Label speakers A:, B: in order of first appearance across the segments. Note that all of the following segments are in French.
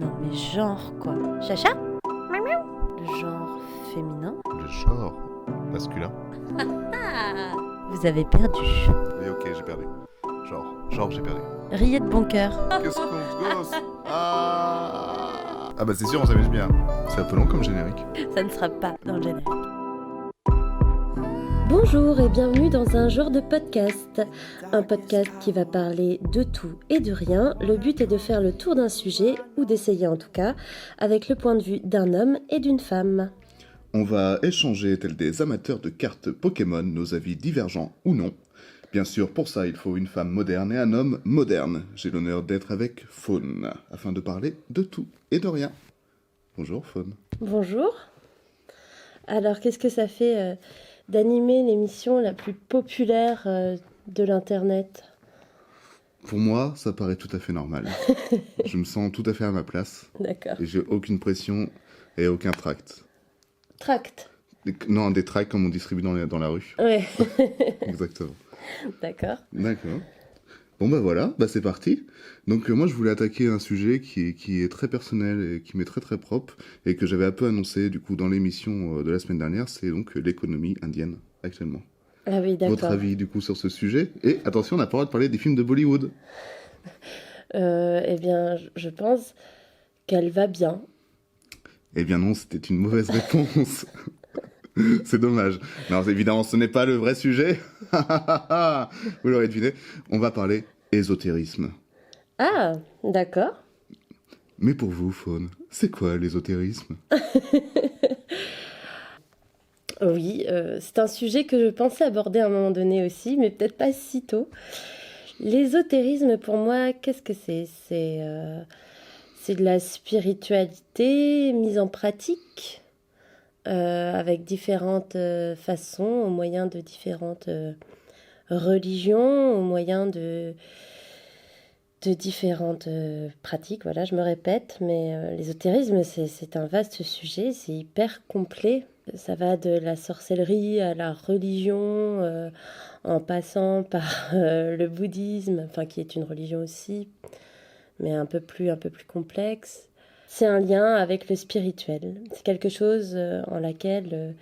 A: Non mais genre quoi. Chacha? Le genre féminin?
B: Le genre masculin.
A: Ah, vous avez perdu.
B: Mais ok, j'ai perdu. Genre j'ai perdu.
A: Riez de bon cœur.
B: Qu'est-ce qu'on se gosse Ah bah c'est sûr, on s'amuse bien. C'est un peu long comme générique.
A: Ça ne sera pas dans le générique.
C: Bonjour et bienvenue dans un genre de podcast. Un podcast qui va parler de tout et de rien. Le but est de faire le tour d'un sujet, ou d'essayer en tout cas, avec le point de vue d'un homme et d'une femme.
B: On va échanger, tels des amateurs de cartes Pokémon, nos avis divergents ou non. Bien sûr, pour ça, il faut une femme moderne et un homme moderne. J'ai l'honneur d'être avec Faune, afin de parler de tout et de rien. Bonjour Faune.
C: Bonjour. Alors, qu'est-ce que ça fait d'animer l'émission la plus populaire de l'Internet ?
B: Pour moi, ça paraît tout à fait normal. Je me sens tout à fait à ma place.
C: D'accord.
B: Et j'ai aucune pression et aucun tract.
C: Tract.
B: Non, des tracts comme on distribue dans la rue.
C: Ouais.
B: Exactement.
C: D'accord.
B: D'accord. Bon bah voilà, bah c'est parti. Donc moi je voulais attaquer un sujet qui est très personnel et qui m'est très très propre et que j'avais un peu annoncé du coup dans l'émission de la semaine dernière, c'est donc l'économie indienne actuellement.
C: Ah oui, d'accord.
B: Votre avis du coup sur ce sujet? Et attention, on n'a pas le droit de parler des films de Bollywood.
C: Eh bien, je pense qu'elle va bien.
B: Eh bien non, c'était une mauvaise réponse. C'est dommage. Non, évidemment, ce n'est pas le vrai sujet. Vous l'aurez deviné. On va parler ésotérisme.
C: Ah, d'accord.
B: Mais pour vous, Faune, c'est quoi l'ésotérisme?
C: Oui, c'est un sujet que je pensais aborder à un moment donné aussi, mais peut-être pas si tôt. L'ésotérisme, pour moi, qu'est-ce que c'est ? C'est de la spiritualité mise en pratique, avec différentes façons, au moyen de différentes religions, au moyen de différentes pratiques. Voilà, je me répète, mais l'ésotérisme, c'est un vaste sujet, c'est hyper complet. Ça va de la sorcellerie à la religion, en passant par le bouddhisme, enfin qui est une religion aussi, mais un peu plus complexe. C'est un lien avec le spirituel. C'est quelque chose en laquelle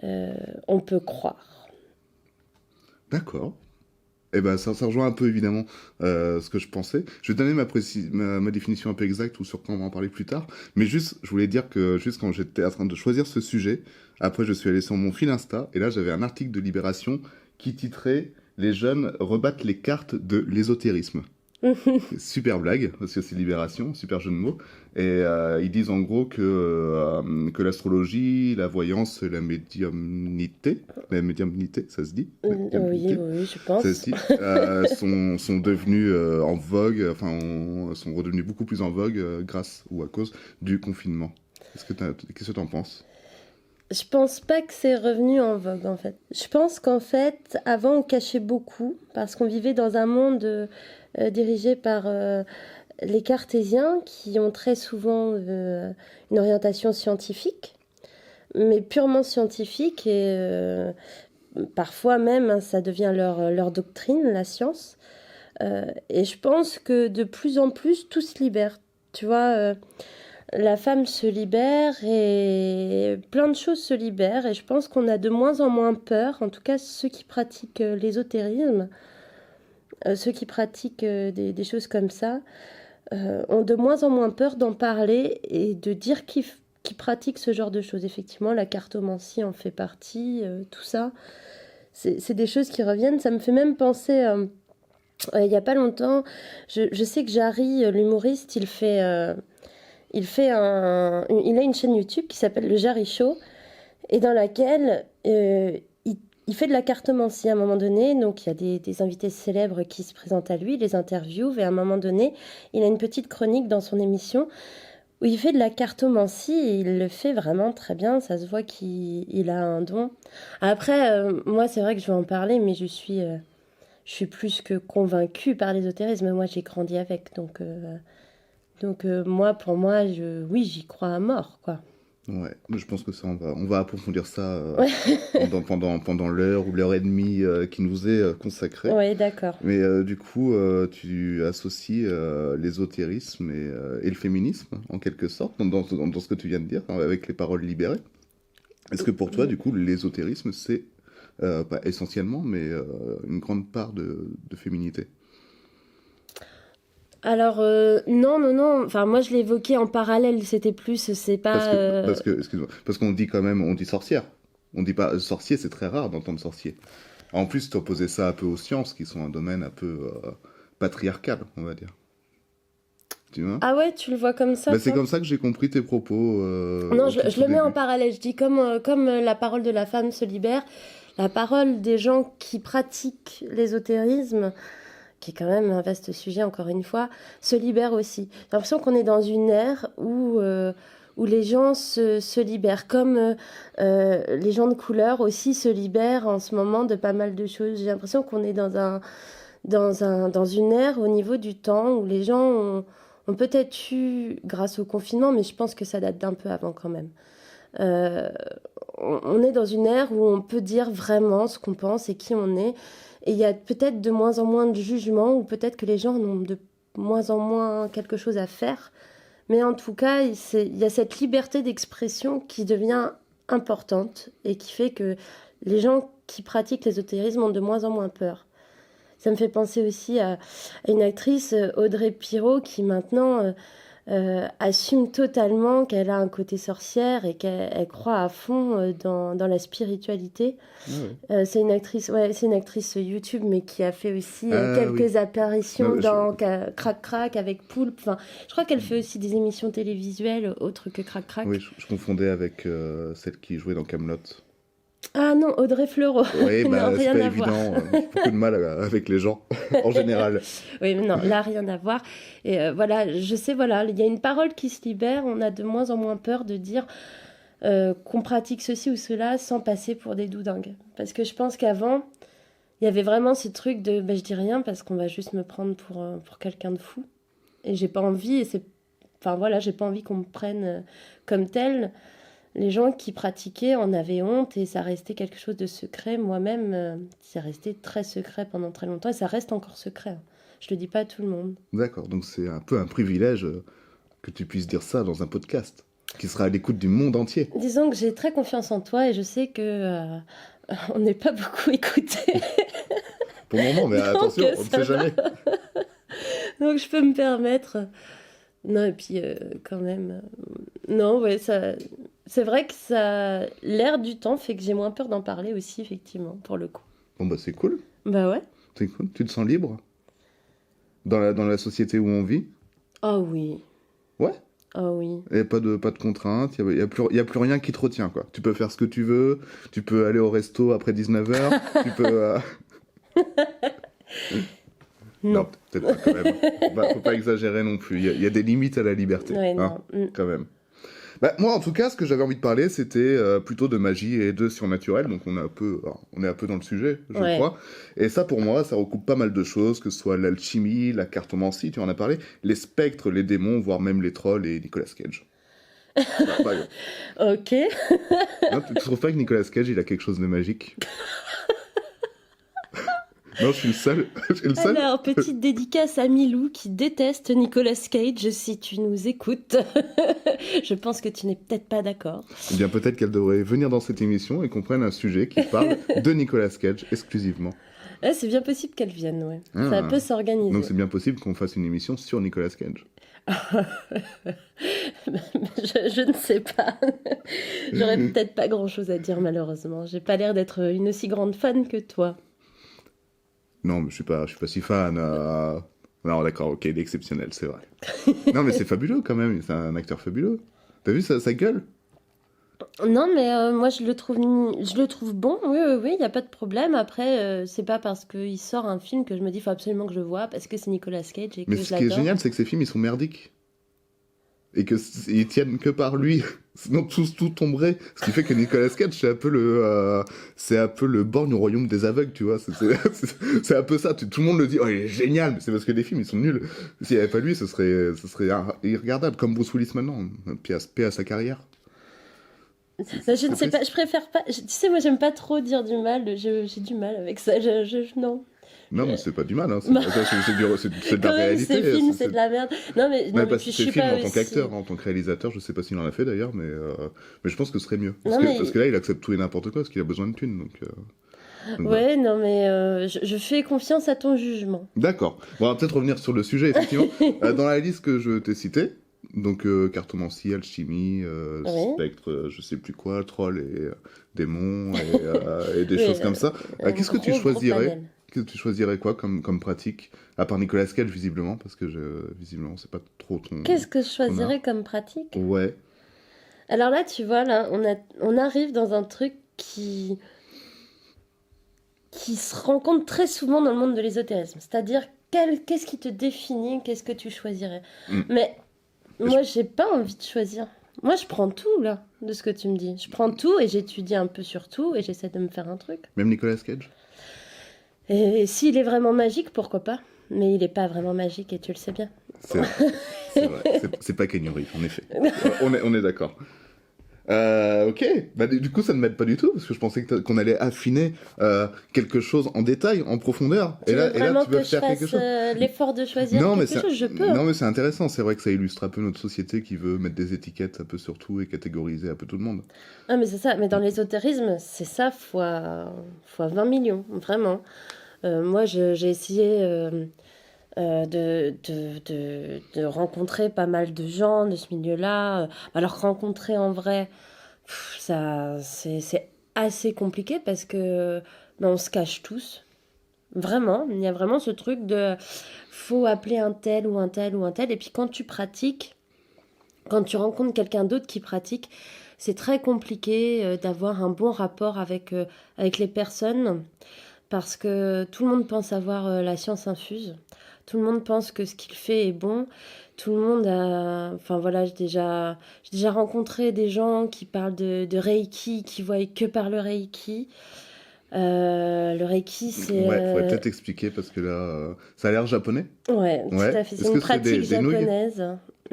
C: on peut croire.
B: D'accord. Eh ben, ça rejoint un peu évidemment ce que je pensais. Je vais donner ma définition un peu exacte ou sur quoi on va en parler plus tard. Mais juste, je voulais dire que juste quand j'étais en train de choisir ce sujet, après je suis allé sur mon fil Insta et là j'avais un article de Libération qui titrait "Les jeunes rebattent les cartes de l'ésotérisme". Super blague, parce que c'est Libération, super jeu de mots. Et ils disent en gros que l'astrologie, la voyance, la médiumnité, ça se dit?
C: Oui,
B: Médiumnité,
C: je pense.
B: ça se dit, sont devenus en vogue, sont redevenus beaucoup plus en vogue grâce ou à cause du confinement. Qu'est-ce que t'en penses?
C: Je pense pas que c'est revenu en vogue en fait. Je pense qu'en fait, avant on cachait beaucoup parce qu'on vivait dans un monde dirigé par les cartésiens qui ont très souvent une orientation scientifique, mais purement scientifique et parfois même hein, ça devient leur doctrine, la science. Et je pense que de plus en plus tout se libère. Tu vois, la femme se libère et plein de choses se libèrent et je pense qu'on a de moins en moins peur, en tout cas ceux qui pratiquent l'ésotérisme, ceux qui pratiquent des choses comme ça, ont de moins en moins peur d'en parler et de dire qu'ils pratiquent ce genre de choses. Effectivement, la cartomancie en fait partie, tout ça. C'est des choses qui reviennent. Ça me fait même penser, il n'y a pas longtemps, je sais que Jarry, l'humoriste, il a une chaîne YouTube qui s'appelle Le Jarry Show et dans laquelle il fait de la cartomancie à un moment donné. Donc il y a des invités célèbres qui se présentent à lui, les interviews et à un moment donné, il a une petite chronique dans son émission où il fait de la cartomancie et il le fait vraiment très bien. Ça se voit qu'il a un don. Après, moi c'est vrai que je vais en parler, mais je suis plus que convaincue par l'ésotérisme. Moi j'ai grandi avec, donc moi, pour moi, oui, j'y crois à mort, quoi.
B: Ouais, mais je pense que ça, on va approfondir ça
C: Ouais.
B: pendant l'heure ou l'heure et demie qui nous est consacrée.
C: Oui, d'accord.
B: Mais du coup, tu associes l'ésotérisme et le féminisme, en quelque sorte, dans ce que tu viens de dire, avec les paroles libérées. Est-ce que pour toi, du coup, l'ésotérisme, c'est pas essentiellement, mais une grande part de féminité?
C: Alors, non. Enfin, moi, je l'évoquais en parallèle. C'était plus, c'est pas...
B: Excuse-moi, parce qu'on dit quand même, on dit sorcière. On dit pas sorcier, c'est très rare d'entendre sorcier. En plus, tu opposais ça un peu aux sciences, qui sont un domaine un peu patriarcal, on va dire. Tu vois?
C: Ah ouais, tu le vois comme ça,
B: Bah, c'est
C: toi?
B: comme ça que j'ai compris tes propos.
C: Non,
B: Au
C: je
B: tout
C: le mets en
B: début.
C: parallèle. Je dis comme la parole de la femme se libère, la parole des gens qui pratiquent l'ésotérisme, qui est quand même un vaste sujet, encore une fois, se libère aussi. J'ai l'impression qu'on est dans une ère où les gens se libèrent, comme les gens de couleur aussi se libèrent en ce moment de pas mal de choses. J'ai l'impression qu'on est dans une ère au niveau du temps où les gens ont peut-être eu, grâce au confinement, mais je pense que ça date d'un peu avant quand même. Euh, on est dans une ère où on peut dire vraiment ce qu'on pense et qui on est. Et il y a peut-être de moins en moins de jugement, ou peut-être que les gens en ont de moins en moins quelque chose à faire. Mais en tout cas, il y a cette liberté d'expression qui devient importante et qui fait que les gens qui pratiquent l'ésotérisme ont de moins en moins peur. Ça me fait penser aussi à une actrice, Audrey Pirot, qui maintenant assume totalement qu'elle a un côté sorcière et qu'elle croit à fond dans la spiritualité.
B: Ah ouais.
C: C'est une actrice YouTube, mais qui a fait aussi
B: Ah
C: quelques
B: oui.
C: apparitions
B: Non,
C: dans Crac Crac avec Poulpe. Enfin, je crois qu'elle fait aussi des émissions télévisuelles autres que Crac Crac.
B: oui, je confondais avec celle qui jouait dans Camelot.
C: Ah non, Audrey Fleurot.
B: Oui,
C: Non,
B: bah, c'est
C: rien
B: pas
C: à voir.
B: évident. J'ai beaucoup de mal avec les gens, en général.
C: Oui, mais non, là, rien à voir. Et voilà, je sais, voilà, il y a une parole qui se libère. On a de moins en moins peur de dire qu'on pratique ceci ou cela sans passer pour des doudingues. Parce que je pense qu'avant, il y avait vraiment ce truc de je dis rien parce qu'on va juste me prendre pour quelqu'un de fou. Et j'ai pas envie, enfin voilà, j'ai pas envie qu'on me prenne comme tel. Les gens qui pratiquaient en avaient honte et ça restait quelque chose de secret. Moi-même, c'est resté très secret pendant très longtemps et ça reste encore secret, hein. Je le dis pas à tout le monde.
B: D'accord, donc c'est un peu un privilège que tu puisses dire ça dans un podcast qui sera à l'écoute du monde entier.
C: Disons que j'ai très confiance en toi et je sais que on n'est pas beaucoup écouté.
B: Pour le moment, mais
C: Donc,
B: attention, on ne
C: ça
B: sait
C: va.
B: jamais.
C: Donc je peux me permettre. Non, et puis quand même. Non, ouais, ça. C'est vrai que ça. L'air du temps fait que j'ai moins peur d'en parler aussi, effectivement, pour le coup.
B: Bon, bah c'est cool.
C: Bah ouais.
B: C'est cool. Tu te sens libre dans la société où on vit?
C: Ah oui.
B: Ouais.
C: Ah oui.
B: Et pas de contraintes, il y a plus rien qui te retient, quoi. Tu peux faire ce que tu veux, tu peux aller au resto après 19h, tu peux...
C: Non.
B: peut-être pas quand même. Faut pas exagérer non plus, il y a des limites à la liberté,
C: Ouais,
B: hein,
C: non.
B: quand même. Bah, moi, en tout cas, ce que j'avais envie de parler, c'était plutôt de magie et de surnaturel, donc on est un peu dans le sujet, je
C: Ouais.
B: crois. Et ça, pour moi, ça recoupe pas mal de choses, que ce soit l'alchimie, la cartomancie, tu en as parlé, les spectres, les démons, voire même les trolls et Nicolas Cage. Bah,
C: Ok.
B: non, tu trouves pas que Nicolas Cage, il a quelque chose de magique? Non, je suis le seul. Je suis le seul.
C: Alors, petite dédicace à Milou qui déteste Nicolas Cage. Si tu nous écoutes, je pense que tu n'es peut-être pas d'accord.
B: Eh bien, peut-être qu'elle devrait venir dans cette émission et qu'on prenne un sujet qui parle de Nicolas Cage exclusivement.
C: Ouais, c'est bien possible qu'elle vienne, ouais.
B: Ah.
C: Ça peut s'organiser.
B: Donc c'est bien possible qu'on fasse une émission sur Nicolas Cage.
C: Je ne sais pas. J'aurais peut-être pas grand-chose à dire, malheureusement. J'ai pas l'air d'être une aussi grande fan que toi.
B: Non, mais je suis pas si fan. Non, d'accord, ok, il est exceptionnel, c'est vrai. Non, mais c'est fabuleux quand même, c'est un acteur fabuleux. T'as vu sa gueule?
C: Non, mais moi je le trouve bon. Oui, il y a pas de problème. Après, c'est pas parce qu'il sort un film que je me dis faut absolument que je le voie parce que c'est Nicolas Cage et que
B: Mais
C: je
B: ce qui est
C: l'adore.
B: génial, c'est que ces films, ils sont merdiques. Et ils tiennent que par lui. Sinon, tout tomberait. Ce qui fait que Nicolas Cage, c'est un peu le Borgne au royaume des aveugles, tu vois. C'est un peu ça. Tout le monde le dit, oh, il est génial, mais c'est parce que les films, ils sont nuls. S'il n'y avait pas lui, ce serait irregardable, comme Bruce Willis maintenant. Paix à sa carrière.
C: Je ne sais pas, je préfère pas. Tu sais, moi, j'aime pas trop dire du mal. J'ai du mal avec ça. Non.
B: Non, mais c'est pas du mal, hein.
C: Bah,
B: C'est de la
C: quand même,
B: réalité.
C: ces films, c'est de la merde. Non, mais,
B: Ouais,
C: non, mais
B: parce
C: puis
B: que
C: je
B: c'est
C: suis
B: film
C: pas
B: en tant
C: aussi.
B: qu'acteur, en tant que réalisateur, je sais pas s'il en a fait d'ailleurs, mais je pense que ce serait mieux.
C: Non, mais.
B: Parce que là, il accepte tout et n'importe quoi, parce qu'il a besoin de thunes, donc voilà.
C: Ouais, non, mais je fais confiance à ton jugement.
B: D'accord. Bon, on va peut-être revenir sur le sujet, effectivement. Dans la liste que je t'ai citée, donc cartomancie, alchimie,
C: Oui.
B: spectre, je sais plus quoi, troll et démons et des
C: Oui,
B: choses comme ça. Qu'est-ce que tu
C: gros
B: choisirais?
C: panel.
B: Qu'est-ce que tu choisirais quoi comme pratique? À part Nicolas Cage, visiblement, parce que visiblement, c'est pas trop
C: Qu'est-ce que je
B: ton art.
C: choisirais comme pratique?
B: Ouais.
C: Alors là, tu vois, là, on arrive dans un truc qui se rencontre très souvent dans le monde de l'ésotérisme. C'est-à-dire, qu'est-ce qui te définit, qu'est-ce que tu choisirais?
B: Mm.
C: Mais moi, j'ai pas envie de choisir. Moi, je prends tout, là, de ce que tu me dis. Je prends tout et j'étudie un peu sur tout et j'essaie de me faire un truc.
B: Même Nicolas Cage?
C: Et s'il est vraiment magique, pourquoi pas? Mais il est pas vraiment magique et tu le sais bien.
B: C'est vrai. C'est vrai. C'est pas Keanu Reeves, en effet. On est d'accord. Ok, bah, du coup ça ne m'aide pas du tout parce que je pensais qu'on allait affiner quelque chose en détail, en profondeur.
C: Tu veux
B: Et là
C: vraiment
B: tu vas
C: que je
B: faire quelque
C: fasse
B: chose.
C: l'effort de choisir
B: Non, mais
C: quelque chose? Je peux.
B: non mais c'est intéressant. C'est vrai que ça illustre un peu notre société qui veut mettre des étiquettes un peu sur tout et catégoriser un peu tout le monde.
C: Ah, mais c'est ça. Mais dans l'ésotérisme, c'est ça fois 20 millions, vraiment. Moi, j'ai essayé de rencontrer pas mal de gens de ce milieu-là. Alors, rencontrer en vrai, c'est assez compliqué parce que ben, on se cache tous. Vraiment, il y a vraiment ce truc de faut appeler un tel ou un tel ou un tel. Et puis quand tu pratiques, quand tu rencontres quelqu'un d'autre qui pratique, c'est très compliqué d'avoir un bon rapport avec les personnes parce que tout le monde pense avoir la science infuse. Tout le monde pense que ce qu'il fait est bon. Tout le monde a... Enfin voilà, j'ai déjà rencontré des gens qui parlent de Reiki, qui voient que par le Reiki. Le Reiki, c'est...
B: Ouais, faudrait peut-être expliquer parce que là, ça a l'air japonais.
C: Ouais, tout
B: Ouais.
C: à fait.
B: Est-ce
C: C'est une
B: que c'est
C: pratique
B: des nouilles?
C: japonaise.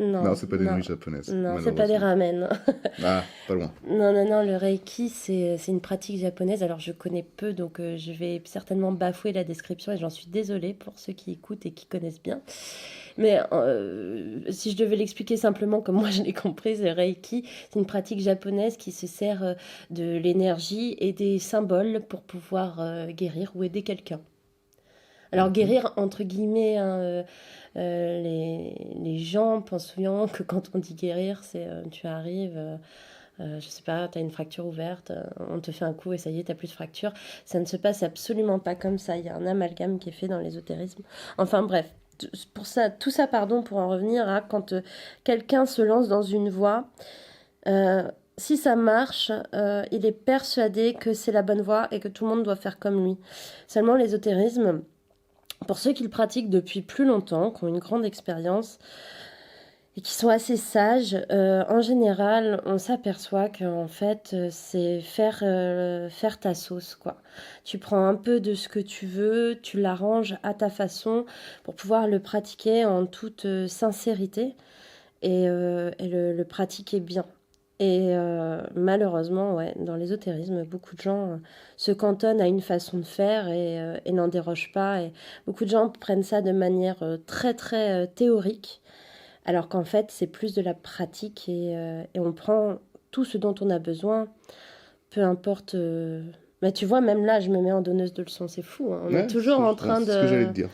B: Non, c'est pas des
C: non.
B: nouilles japonaises.
C: Non, c'est pas des
B: Malheureusement.
C: ramen.
B: Ah, pas loin.
C: Non, le Reiki, c'est une pratique japonaise. Alors, je connais peu, donc je vais certainement bafouer la description et j'en suis désolée pour ceux qui écoutent et qui connaissent bien. Mais si je devais l'expliquer simplement comme moi je l'ai compris, le Reiki, c'est une pratique japonaise qui se sert de l'énergie et des symboles pour pouvoir guérir ou aider quelqu'un. Alors guérir, entre guillemets, hein, les gens pensent souvent que quand on dit guérir, c'est tu arrives, je sais pas, t'as une fracture ouverte, on te fait un coup et ça y est, t'as plus de fracture. Ça ne se passe absolument pas comme ça. Il y a un amalgame qui est fait dans l'ésotérisme. Enfin bref, tout ça, pardon, pour en revenir à quand quelqu'un se lance dans une voie. Si ça marche, il est persuadé que c'est la bonne voie et que tout le monde doit faire comme lui. Seulement l'ésotérisme, pour ceux qui le pratiquent depuis plus longtemps, qui ont une grande expérience et qui sont assez sages, en général, on s'aperçoit qu'en fait, c'est faire ta sauce, quoi. Tu prends un peu de ce que tu veux, tu l'arranges à ta façon pour pouvoir le pratiquer en toute sincérité et le pratiquer bien. Et malheureusement, ouais, dans l'ésotérisme, beaucoup de gens se cantonnent à une façon de faire et n'en dérogent pas. Et beaucoup de gens prennent ça de manière très très théorique, alors qu'en fait, c'est plus de la pratique et on prend tout ce dont on a besoin, peu importe. Mais tu vois, même là, je me mets en donneuse de leçons, c'est fou, hein. On est toujours en train
B: C'est ce que j'allais te
C: de...
B: dire.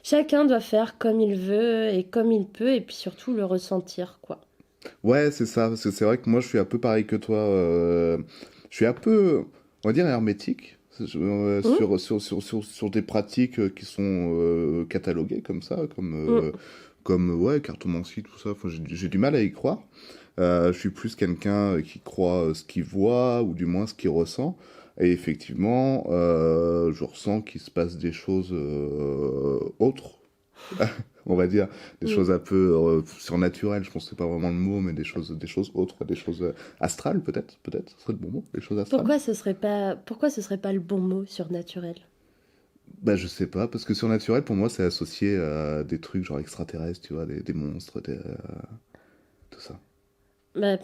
C: Chacun doit faire comme il veut et comme il peut, et puis surtout le ressentir, quoi.
B: Ouais, c'est ça. Parce que c'est vrai que moi, je suis un peu pareil que toi. Je suis un peu, on va dire, hermétique sur des pratiques qui sont cataloguées comme ça, comme ouais, cartomancie, tout ça. Enfin, j'ai du mal à y croire. Je suis plus quelqu'un qui croit ce qu'il voit, ou du moins ce qu'il ressent. Et effectivement, je ressens qu'il se passe des choses autres. On va dire des choses un peu surnaturelles, je pense que c'est pas vraiment le mot, mais des choses autres, des choses astrales peut-être, ce serait le bon mot, des choses astrales.
C: Pourquoi ce serait pas le bon mot surnaturel?
B: Bah je sais pas, parce que surnaturel pour moi c'est associé à des trucs genre extraterrestres, tu vois, des monstres, tout ça.
C: Bah,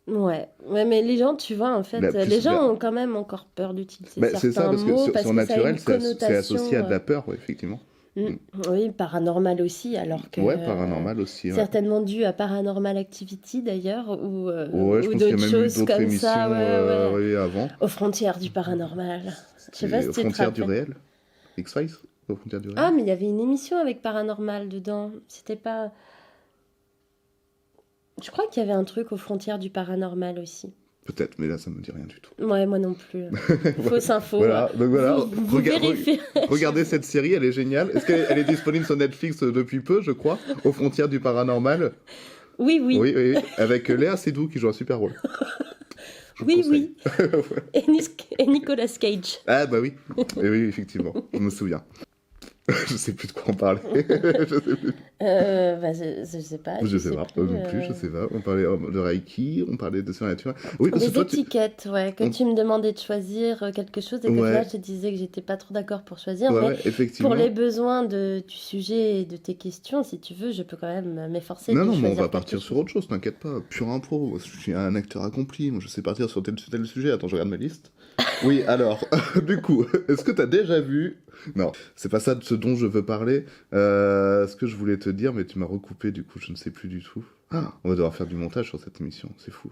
C: Ouais, mais les gens, tu vois, en fait, les gens ont quand même encore peur d'utiliser
B: c'est ça,
C: certains
B: parce que
C: mots parce que ça a
B: surnaturel,
C: une
B: c'est associé à de
C: connotation.
B: la peur, ouais, effectivement.
C: Mm, oui, paranormal aussi, alors que
B: Ouais, paranormal aussi, ouais.
C: certainement dû à Paranormal Activity d'ailleurs,
B: Ouais, je
C: ou
B: pense qu'il y a
C: d'autres
B: même eu
C: choses
B: d'autres
C: comme ça,
B: émissions
C: ouais.
B: ouais, avant.
C: Aux frontières du paranormal. Je sais pas
B: Et
C: si
B: aux
C: tu te
B: frontières du
C: rappelles.
B: réel. X-Files, aux frontières du réel.
C: Ah, mais il y avait une émission avec Paranormal dedans. C'était pas. Je crois qu'il y avait un truc aux frontières du paranormal aussi.
B: Peut-être, mais là, ça me dit rien du tout.
C: Ouais, moi non plus. Fausse info.
B: Voilà, donc voilà.
C: Vous vérifiez.
B: Regardez cette série, elle est géniale. Est-ce qu'elle est disponible sur Netflix depuis peu, je crois, aux frontières du paranormal?
C: Oui.
B: Oui, avec Léa Seydoux qui joue un super rôle. Je vous
C: Oui.
B: conseille.
C: Et Nicolas Cage.
B: Ah bah oui, et oui, effectivement, je me souviens. Je sais plus de quoi on parlait. Je sais plus.
C: Je sais pas.
B: Je sais pas,
C: plus,
B: non plus, je sais pas. On parlait de Reiki, on parlait de surnaturel. Oui, parce que
C: Des
B: toi,
C: étiquettes, ouais, que
B: on-
C: tu me demandais de choisir quelque chose et que
B: Ouais.
C: là je te disais que j'étais pas trop d'accord pour choisir,
B: Ouais,
C: mais
B: ouais, effectivement.
C: pour les besoins du sujet et de tes questions, si tu veux, je peux quand même m'efforcer de
B: Non, mais on
C: choisir
B: va
C: quelque
B: partir sur
C: chose.
B: autre chose, t'inquiète pas. Pure impro. Moi, je suis un acteur accompli. Moi, je sais partir sur tel sujet. Attends, je regarde ma liste. Oui, alors, du coup, est-ce que t'as déjà vu... Non, c'est pas ça de ce dont je veux parler. Ce que je voulais te dire, mais tu m'as recoupé, du coup, je ne sais plus du tout. Ah, on va devoir faire du montage sur cette émission, c'est fou.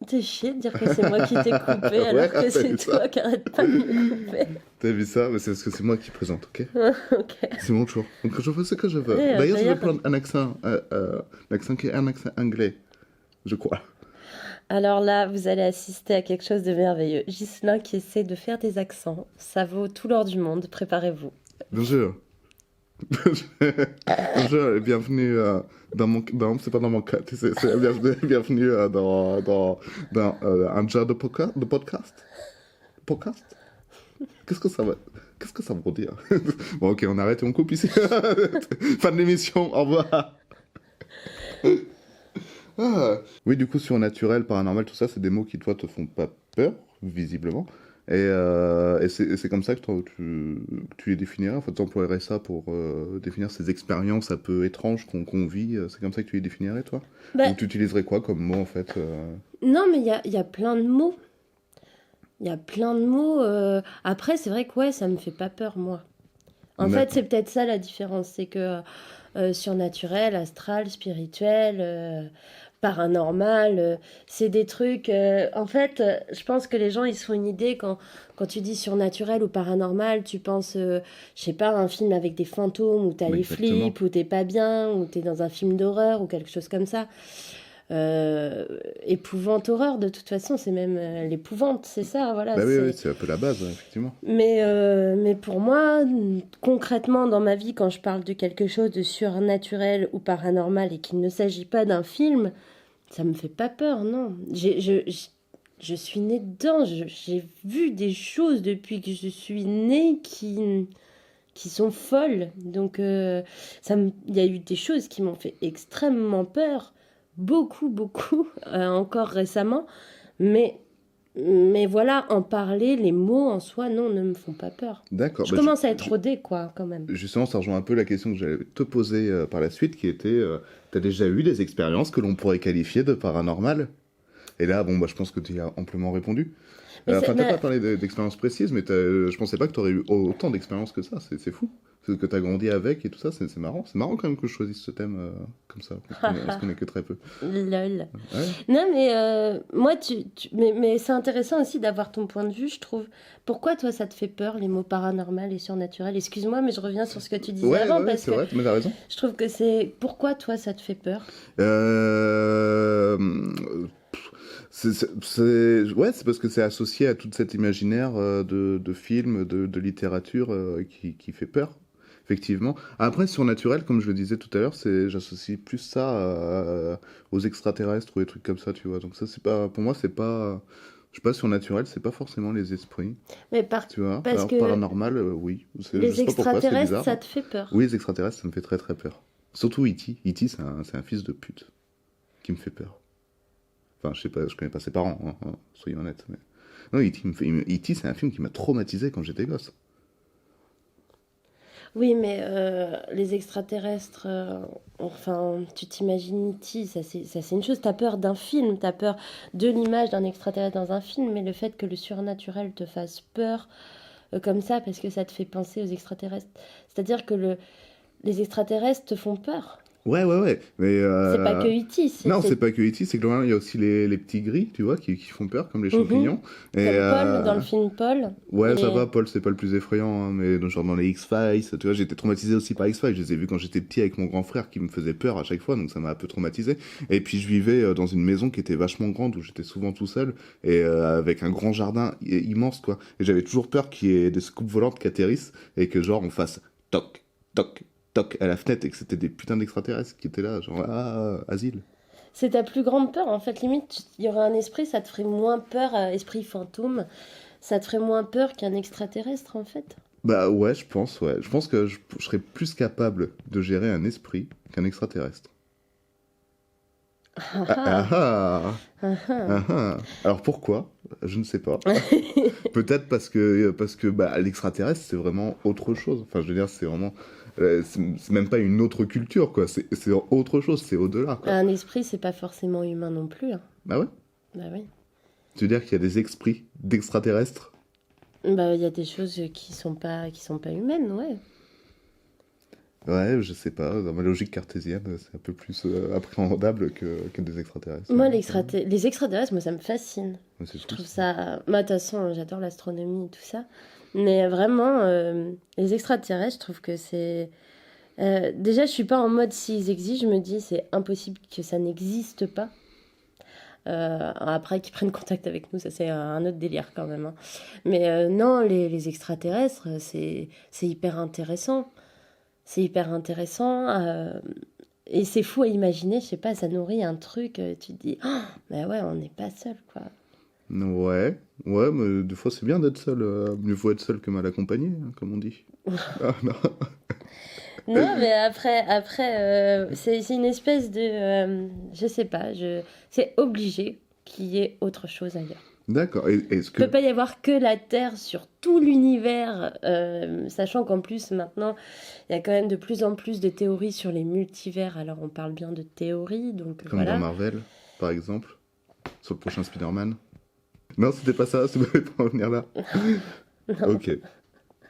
C: T'es chier de dire que c'est moi qui t'ai coupé
B: Ouais,
C: alors que
B: t'as
C: c'est
B: vu
C: toi
B: ça
C: qui arrête pas de me couper.
B: T'as vu ça? Mais c'est parce que c'est moi qui présente, ok?
C: Ok.
B: C'est mon tour. Donc je fais ce que je veux.
C: Ouais,
B: D'ailleurs, je vais
C: d'ailleurs-
B: prendre un accent qui est un accent anglais, je crois.
C: Alors là, vous allez assister à quelque chose de merveilleux. Ghislain qui essaie de faire des accents. Ça vaut tout l'or du monde, préparez-vous.
B: Bonjour. Bonjour et bienvenue dans mon... Non, c'est pas dans mon cas. C'est bienvenue dans un genre de podcast. Podcast? Qu'est-ce que ça veut dire? Bon, ok, on arrête et on coupe ici. Fin de l'émission, au revoir. Ah. Oui, du coup, surnaturel, paranormal, tout ça, c'est des mots qui, toi, te font pas peur, visiblement. Et c'est comme ça que tu les définirais. En fait, tu emploierais ça pour définir ces expériences un peu étranges qu'on vit. C'est comme ça que tu les définirais, toi?
C: Bah,
B: Ou tu utiliserais quoi comme mot, en fait
C: non, mais il y a plein de mots. Il y a plein de mots. Après, c'est vrai que ouais, ça me fait pas peur, moi. En fait,
B: D'accord.
C: c'est peut-être ça la différence. C'est que surnaturel, astral, spirituel, paranormal, c'est des trucs. En fait, je pense que les gens, ils se font une idée quand tu dis surnaturel ou paranormal, tu penses, je sais pas, un film avec des fantômes où t'as
B: Oui,
C: les
B: exactement.
C: flips, où t'es pas bien, où t'es dans un film d'horreur ou quelque chose comme ça. Épouvante horreur, de toute façon, c'est même l'épouvante, c'est ça, voilà.
B: Bah oui,
C: c'est...
B: oui, c'est un peu la base, effectivement.
C: Mais pour moi, concrètement dans ma vie, quand je parle de quelque chose de surnaturel ou paranormal et qu'il ne s'agit pas d'un film, ça me fait pas peur, non. Je suis née dedans, j'ai vu des choses depuis que je suis née qui sont folles. Donc, il y a eu des choses qui m'ont fait extrêmement peur, beaucoup, encore récemment. Mais voilà, en parler, les mots en soi, non, ne me font pas peur.
B: D'accord.
C: Je
B: Bah,
C: commence à être rodée, quoi, quand même.
B: justement, ça rejoint un peu la question que j'allais te poser par la suite, qui était, t'as déjà eu des expériences que l'on pourrait qualifier de paranormales? Et là, bon, bah, je pense que tu y as amplement répondu.
C: Mais
B: Enfin,
C: c'est-
B: t'as
C: mais-
B: pas parlé d'expériences précises, mais je pensais pas que t'aurais eu autant d'expériences que ça. C'est fou. C'est que t'as grandi avec et tout ça, c'est marrant. C'est marrant quand même que je choisisse ce thème comme ça, parce qu'on se connaît que très peu.
C: Lol.
B: Ouais.
C: Non, mais moi, mais c'est intéressant aussi d'avoir ton point de vue, je trouve. Pourquoi, toi, ça te fait peur, les mots paranormal et surnaturel? Excuse-moi, mais je reviens sur ce que tu disais
B: Ouais,
C: avant,
B: ouais,
C: parce
B: c'est
C: que
B: vrai, mais t'as raison.
C: je trouve que c'est... Pourquoi, toi, ça te fait peur?
B: Euh... Ouais, c'est parce que c'est associé à toute cet imaginaire de films, de littérature qui fait peur, effectivement. Après, surnaturel, comme je le disais tout à l'heure, j'associe plus ça aux extraterrestres ou des trucs comme ça, tu vois. Donc ça, c'est pas, pour moi, c'est pas, je sais pas, surnaturel, c'est pas forcément les esprits,
C: Mais
B: tu vois.
C: parce
B: Alors
C: que
B: paranormal, oui. Je
C: les
B: sais pas pourquoi, c'est
C: extraterrestres,
B: bizarre.
C: ça te fait peur.
B: Oui, les extraterrestres, ça me fait très très peur. Surtout E.T. E.T., c'est un fils de pute qui me fait peur. Enfin, je sais pas, je connais pas ses parents, soyons honnêtes. Mais... Non, E.T., E.T., c'est un film qui m'a traumatisé quand j'étais gosse.
C: Oui, mais les extraterrestres, enfin, tu t'imagines E.T., ça c'est une chose. T'as peur d'un film, t'as peur de l'image d'un extraterrestre dans un film, mais le fait que le surnaturel te fasse peur comme ça, parce que ça te fait penser aux extraterrestres. C'est-à-dire que les extraterrestres te font peur.
B: Ouais, mais
C: C'est pas que E.T.,
B: non, c'est pas que E.T., c'est que il y a aussi les petits gris, tu vois, qui font peur, comme les
C: Mhm.
B: champignons. Et
C: Comme Paul, dans le film Paul.
B: ouais, ça va,
C: Les...
B: Paul, c'est pas le plus effrayant, hein, mais genre dans les X-Files, tu vois, j'étais traumatisé aussi par X-Files. Je les ai vus quand j'étais petit avec mon grand frère qui me faisait peur à chaque fois, donc ça m'a un peu traumatisé. Et puis je vivais dans une maison qui était vachement grande, où j'étais souvent tout seul, et avec un grand jardin immense, quoi. Et j'avais toujours peur qu'il y ait des scoupes volantes qui atterrissent, et que genre on fasse toc, toc, toc à la fenêtre, et que c'était des putains d'extraterrestres qui étaient là, genre, asile.
C: C'est ta plus grande peur, en fait. Limite, il y aurait un esprit, ça te ferait moins peur, esprit fantôme, ça te ferait moins peur qu'un extraterrestre, en fait.
B: Bah ouais, je pense, ouais. Je pense que je serais plus capable de gérer un esprit qu'un extraterrestre.
C: Ah
B: Ah ah
C: ah,
B: ah,
C: ah ah.
B: ah ah. Alors pourquoi? Je ne sais pas. Peut-être parce que bah, l'extraterrestre, c'est vraiment autre chose. Enfin, je veux dire, c'est vraiment... c'est même pas une autre culture, quoi. C'est autre chose, c'est au-delà, quoi.
C: Un esprit, c'est pas forcément humain non plus, hein.
B: Bah ouais.
C: Bah oui.
B: Tu veux dire qu'il y a des esprits d'extraterrestres?
C: Bah, il y a des choses qui sont pas humaines, ouais.
B: Ouais, je sais pas. Dans ma logique cartésienne, c'est un peu plus appréhendable que des extraterrestres.
C: Moi,
B: Ouais,
C: les extraterrestres, moi, ça me fascine.
B: c'est
C: Je
B: fou,
C: trouve
B: ça.
C: ça... Moi, de toute façon, j'adore l'astronomie et tout ça. Mais vraiment, les extraterrestres, je trouve que c'est... déjà, je suis pas en mode s'ils existent, je me dis c'est impossible que ça n'existe pas. Après, qu'ils prennent contact avec nous, ça c'est un autre délire quand même, hein. Mais non, les extraterrestres, c'est hyper intéressant. C'est hyper intéressant. Et c'est fou à imaginer, je sais pas, ça nourrit un truc, tu te dis, oh, mais ouais, on n'est pas seul, quoi.
B: Ouais, ouais, mais des fois c'est bien d'être seul. Mieux vaut être seul que mal accompagné, hein, comme on dit. Ah, non.
C: Non, mais c'est une espèce de, je sais pas, c'est obligé qu'il y ait autre chose ailleurs.
B: D'accord. Est-ce
C: Il peut
B: que...
C: pas y avoir que la Terre sur tout l'univers, sachant qu'en plus maintenant, il y a quand même de plus en plus de théories sur les multivers. Alors on parle bien de théories, donc
B: Comme dans
C: voilà.
B: Marvel, par exemple, sur le prochain Spider-Man. Non, c'était pas ça, ça m'avait pas en venir là.
C: Non,
B: Ok.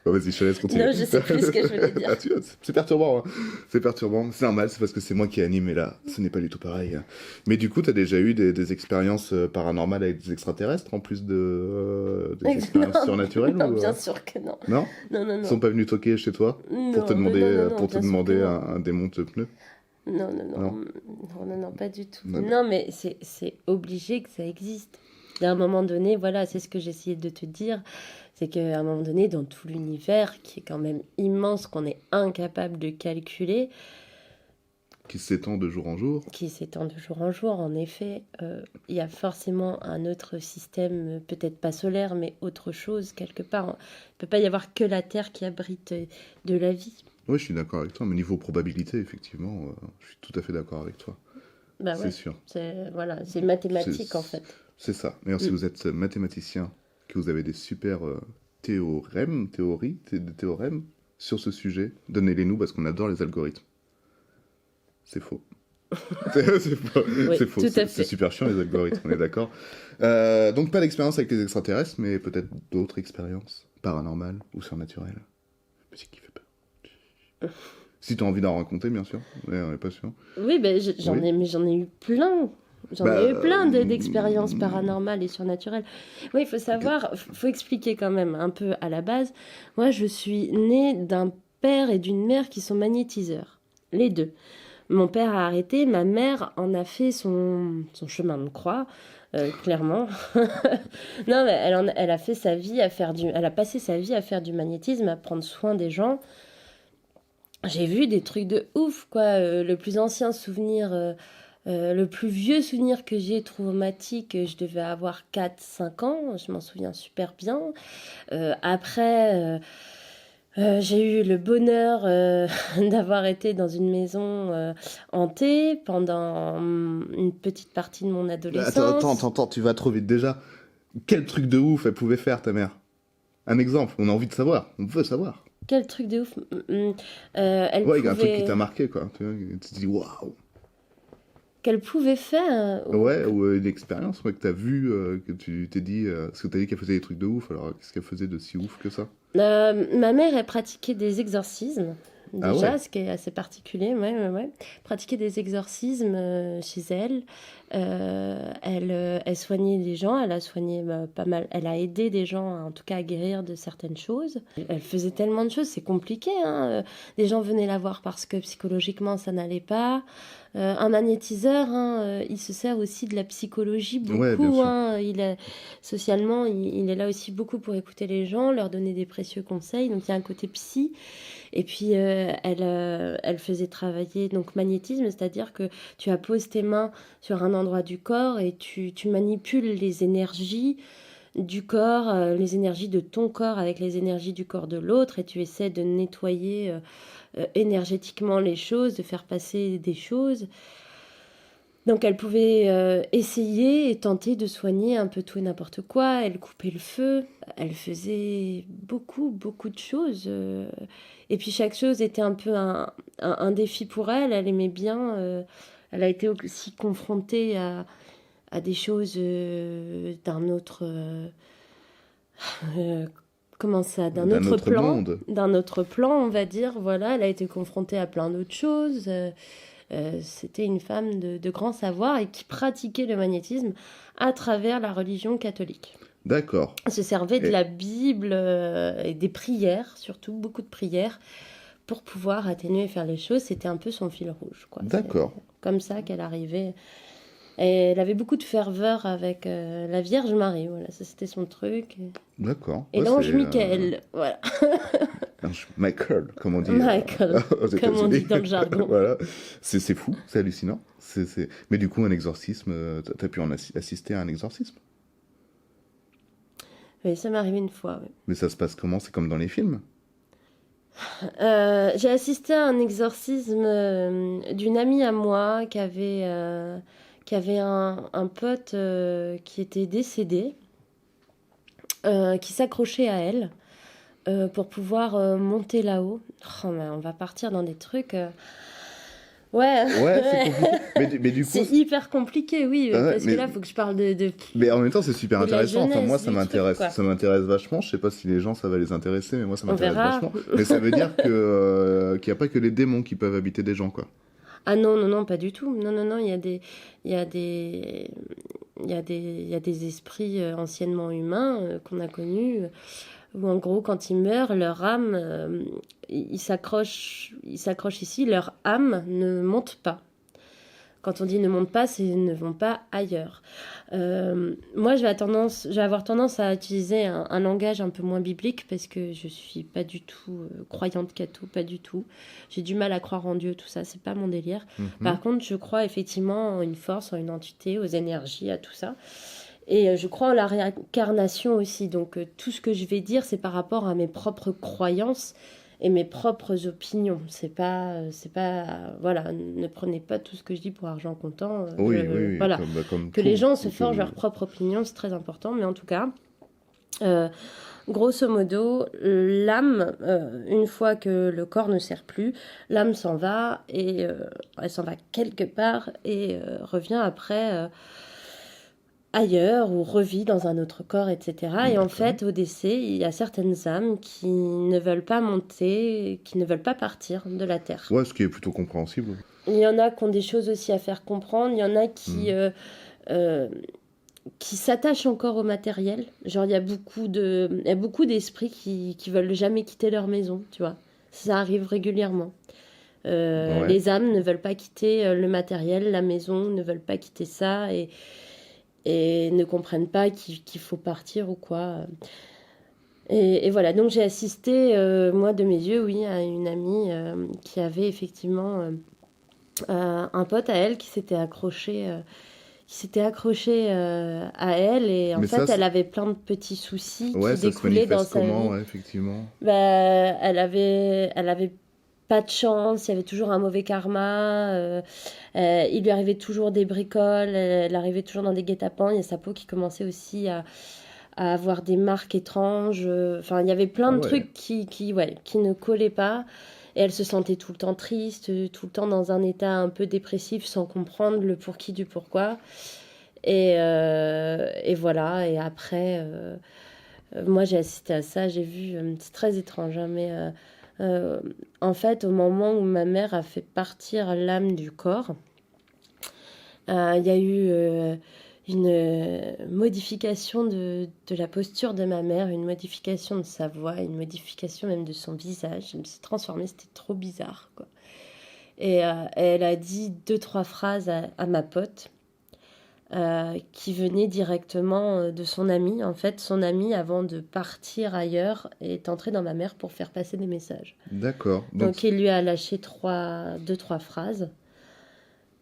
B: Bon, vas-y, je te laisse continuer.
C: non, je sais plus ce que je voulais dire.
B: Ah, tu vois, c'est perturbant, hein. C'est perturbant. C'est normal, c'est parce que c'est moi qui anime, et là, ce n'est pas du tout pareil, hein. Mais du coup, t'as déjà eu des expériences paranormales avec des extraterrestres, en plus des expériences
C: Non,
B: surnaturelles
C: non,
B: ou,
C: bien sûr que non.
B: Non?
C: Non, non,
B: Ils
C: non.
B: sont pas venus toquer chez toi pour te
C: Non, mais non, non, non,
B: pour te
C: bien sûr que
B: demander
C: non.
B: un démonte pneu?
C: Non, non,
B: Non?
C: non, non, non, non, pas du tout.
B: D'accord.
C: Non, mais c'est obligé que ça existe. Et à un moment donné, voilà, c'est ce que j'essayais de te dire, c'est qu'à un moment donné, dans tout l'univers, qui est quand même immense, qu'on est incapable de calculer,
B: Qui s'étend de jour en jour?
C: qui s'étend de jour en jour, en effet, il y a forcément un autre système, peut-être pas solaire, mais autre chose, quelque part. Il ne peut pas y avoir que la Terre qui abrite de la vie.
B: Oui, je suis d'accord avec toi, mais niveau probabilité, effectivement, je suis tout à fait d'accord avec toi.
C: Bah
B: C'est
C: ouais,
B: sûr.
C: voilà, c'est
B: C'est
C: mathématique en fait.
B: c'est ça. D'ailleurs, si
C: Mm.
B: vous êtes mathématicien, que vous avez des super des théorèmes sur ce sujet, donnez-les nous parce qu'on adore les algorithmes. C'est faux. C'est faux.
C: Oui,
B: C'est faux.
C: tout à
B: C'est
C: fait.
B: super chiant les algorithmes, on est d'accord. Donc pas d'expérience avec les extraterrestres, mais peut-être d'autres expériences paranormales ou surnaturelles. Musique qui fait peur. Si tu as envie d'en raconter, bien sûr. Ouais, on n'est pas sûr.
C: Oui, ben, j'en
B: Oui.
C: ai, mais j'en ai eu plein. J'en
B: Bah,
C: ai eu plein d'expériences paranormales et surnaturelles. Oui, il faut savoir, faut expliquer quand même un peu à la base. Moi, je suis née d'un père et d'une mère qui sont magnétiseurs. Les deux. Mon père a arrêté, ma mère en a fait son chemin de croix, clairement. Non, mais elle a fait sa vie à faire elle a passé sa vie à faire du magnétisme, à prendre soin des gens. J'ai vu des trucs de ouf, quoi. Le plus ancien souvenir, le plus vieux souvenir que j'ai traumatique, je devais avoir 4 5 ans, je m'en souviens super bien. Après, j'ai eu le bonheur d'avoir été dans une maison hantée pendant une petite partie de mon adolescence.
B: Attends, tu vas trop vite déjà. Quel truc de ouf elle pouvait faire, ta mère? Un exemple, on a envie de savoir, on veut savoir.
C: Quel truc de ouf. Elle
B: Ouais, il y a un truc qui
C: pouvait...
B: t'a marqué, quoi. Tu vois, tu te dis waouh.
C: Qu'elle pouvait faire.
B: Ouais, ou une expérience ouais, que t'as vue, que tu t'es dit. Parce que t'as dit qu'elle faisait des trucs de ouf, alors qu'est-ce qu'elle faisait de si ouf que ça?
C: Ma mère, elle pratiquait des exorcismes,
B: Ah
C: déjà,
B: ouais?
C: ce qui est assez particulier, ouais. Pratiquait des exorcismes chez elle. Elle soignait des gens, elle a soigné pas mal, elle a aidé des gens, en tout cas, à guérir de certaines choses. Elle faisait tellement de choses, c'est compliqué, hein. Des gens venaient la voir parce que psychologiquement, ça n'allait pas. Un magnétiseur, hein, il se sert aussi de la psychologie
B: Ouais, bien
C: beaucoup,
B: sûr.
C: hein. Socialement, il est là aussi beaucoup pour écouter les gens, leur donner des précieux conseils. Donc il y a un côté psy. Et puis elle faisait travailler donc magnétisme, c'est-à-dire que tu apposes tes mains sur un endroit du corps et tu manipules les énergies du corps, les énergies de ton corps avec les énergies du corps de l'autre et tu essaies de nettoyer énergétiquement les choses, de faire passer des choses. Donc elle pouvait essayer et tenter de soigner un peu tout et n'importe quoi. Elle coupait le feu. Elle faisait beaucoup, beaucoup de choses. Et puis chaque chose était un peu un défi pour elle. Elle aimait bien. Elle a été aussi confrontée à des choses d'un autre... comment ça? D'un
B: D'un
C: autre
B: autre
C: plan.
B: monde.
C: D'un autre plan, on va dire. Voilà, elle a été confrontée à plein d'autres choses. C'était une femme de grand savoir et qui pratiquait le magnétisme à travers la religion catholique.
B: D'accord.
C: Elle se servait de
B: Et
C: la Bible et des prières, surtout beaucoup de prières, pour pouvoir atténuer et faire les choses. C'était un peu son fil rouge, quoi. C'est
B: d'accord.
C: comme ça qu'elle arrivait. Et elle avait beaucoup de ferveur avec la Vierge Marie, voilà, ça c'était son truc.
B: D'accord.
C: Et
B: Ouais,
C: l'ange
B: c'est
C: Michael, voilà.
B: Michael, comme on dit
C: Michael,
B: aux
C: comme on dit
B: États-Unis.
C: dans le jargon.
B: Voilà. C'est fou, c'est hallucinant. Mais du coup, un exorcisme, t'as pu en assister à un exorcisme?
C: Oui, ça m'est arrivé une fois, oui.
B: Mais ça se passe comment? C'est comme dans les films?
C: J'ai assisté à un exorcisme d'une amie à moi qui avait un pote qui était décédé, qui s'accrochait à elle pour pouvoir monter là-haut. Oh, mais on va partir dans des trucs... Ouais,
B: Ouais, c'est compliqué. Mais du coup,
C: c'est hyper compliqué, oui,
B: ouais,
C: parce que là, il faut que je parle de...
B: mais en même temps, c'est super
C: de la
B: intéressant. Enfin, moi,
C: jeunesse
B: ça
C: du truc,
B: m'intéresse.
C: quoi.
B: Ça m'intéresse vachement. Je sais pas si les gens, ça va les intéresser, mais moi, ça
C: On
B: m'intéresse
C: verra.
B: vachement. Mais ça veut dire que qu'il n'y a pas que les démons qui peuvent habiter des gens, quoi.
C: Ah non, non, non, pas du tout. Non, non, non, il y a il y a des, il y a des esprits anciennement humains qu'on a connus, où en gros, quand ils meurent, leur âme, ils s'accrochent ici, leur âme ne monte pas. Quand on dit ne monte pas, c'est ne vont pas ailleurs. Moi, je vais avoir tendance à utiliser un langage un peu moins biblique parce que je suis pas du tout croyante catho, pas du tout. J'ai du mal à croire en Dieu, tout ça, c'est pas mon délire.
B: Mhm.
C: Par contre, je crois effectivement en une force, en une entité, aux énergies, à tout ça. Et je crois en la réincarnation aussi. Donc, tout ce que je vais dire, c'est par rapport à mes propres croyances et mes propres opinions. C'est pas, voilà, ne prenez pas tout ce que je dis pour argent comptant.
B: Oui, oui,
C: Voilà,
B: comme
C: que
B: tout,
C: les gens se
B: tout,
C: forgent leur propre opinion, c'est très important. Mais en tout cas, grosso modo, l'âme, une fois que le corps ne sert plus, l'âme s'en va et elle s'en va quelque part et revient après. Ailleurs ou revit dans un autre corps, etc. Et en
B: D'accord.
C: fait, au décès, il y a certaines âmes qui ne veulent pas monter, qui ne veulent pas partir de la Terre.
B: Ouais, ce qui est plutôt compréhensible.
C: Il y en a qui ont des choses aussi à faire comprendre, il y en a qui s'attachent encore au matériel. Genre, il y a beaucoup d'esprits qui veulent jamais quitter leur maison, tu vois. Ça arrive régulièrement.
B: Ouais.
C: Les âmes ne veulent pas quitter le matériel, la maison, ne veulent pas quitter ça et ne comprennent pas qu'il faut partir ou quoi. Et voilà, donc j'ai assisté, moi de mes yeux, oui, à une amie qui avait effectivement un pote à elle qui s'était accroché à elle et en
B: Mais
C: fait
B: ça,
C: elle avait plein de petits soucis
B: ouais,
C: qui
B: ça se
C: découlaient dans
B: manifeste
C: sa
B: comment,
C: vie.
B: ouais, effectivement.
C: Bah, elle avait pas de chance, il y avait toujours un mauvais karma, il lui arrivait toujours des bricoles, elle arrivait toujours dans des guet-apens, il y a sa peau qui commençait aussi à avoir des marques étranges. Enfin, il y avait plein
B: Ah
C: de
B: ouais.
C: trucs qui ne collaient pas. Et elle se sentait tout le temps triste, tout le temps dans un état un peu dépressif, sans comprendre le pour qui du pourquoi. Et voilà. Et après, moi, j'ai assisté à ça. J'ai vu, c'est très étrange, hein, mais euh, en fait, au moment où ma mère a fait partir l'âme du corps, il y a eu une modification de la posture de ma mère, une modification de sa voix, une modification même de son visage. Elle s'est transformée, c'était trop bizarre, quoi. Et elle a dit deux, trois phrases à ma pote qui venaient directement de son amie. En fait, son amie, avant de partir ailleurs, est entrée dans ma mère pour faire passer des messages.
B: D'accord.
C: Donc, il lui a lâché deux, trois phrases.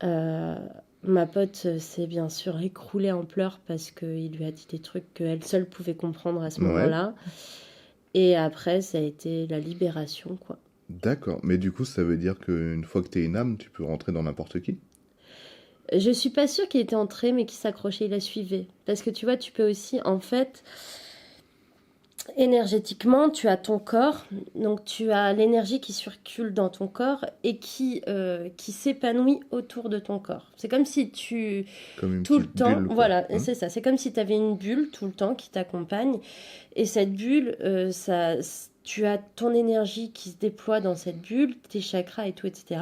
C: Euh, Ma pote s'est bien sûr écroulée en pleurs parce qu'il lui a dit des trucs qu'elle seule pouvait comprendre à ce
B: Ouais.
C: moment-là. Et après, ça a été la libération, quoi.
B: D'accord. Mais du coup, ça veut dire qu'une fois que t'es une âme, tu peux rentrer dans n'importe qui?
C: Je suis pas sûre qu'il était entré, mais qu'il s'accrochait, il la suivait. Parce que tu vois, tu peux aussi, en fait, énergétiquement, tu as ton corps, donc tu as l'énergie qui circule dans ton corps et qui s'épanouit autour de ton corps. C'est comme si tu,
B: Comme une
C: tout le
B: petite
C: temps,
B: bulle, quoi.
C: voilà,
B: Hein.
C: c'est ça, c'est comme si tu avais une bulle tout le temps qui t'accompagne. Et cette bulle, tu as ton énergie qui se déploie dans cette bulle, tes chakras et tout, etc.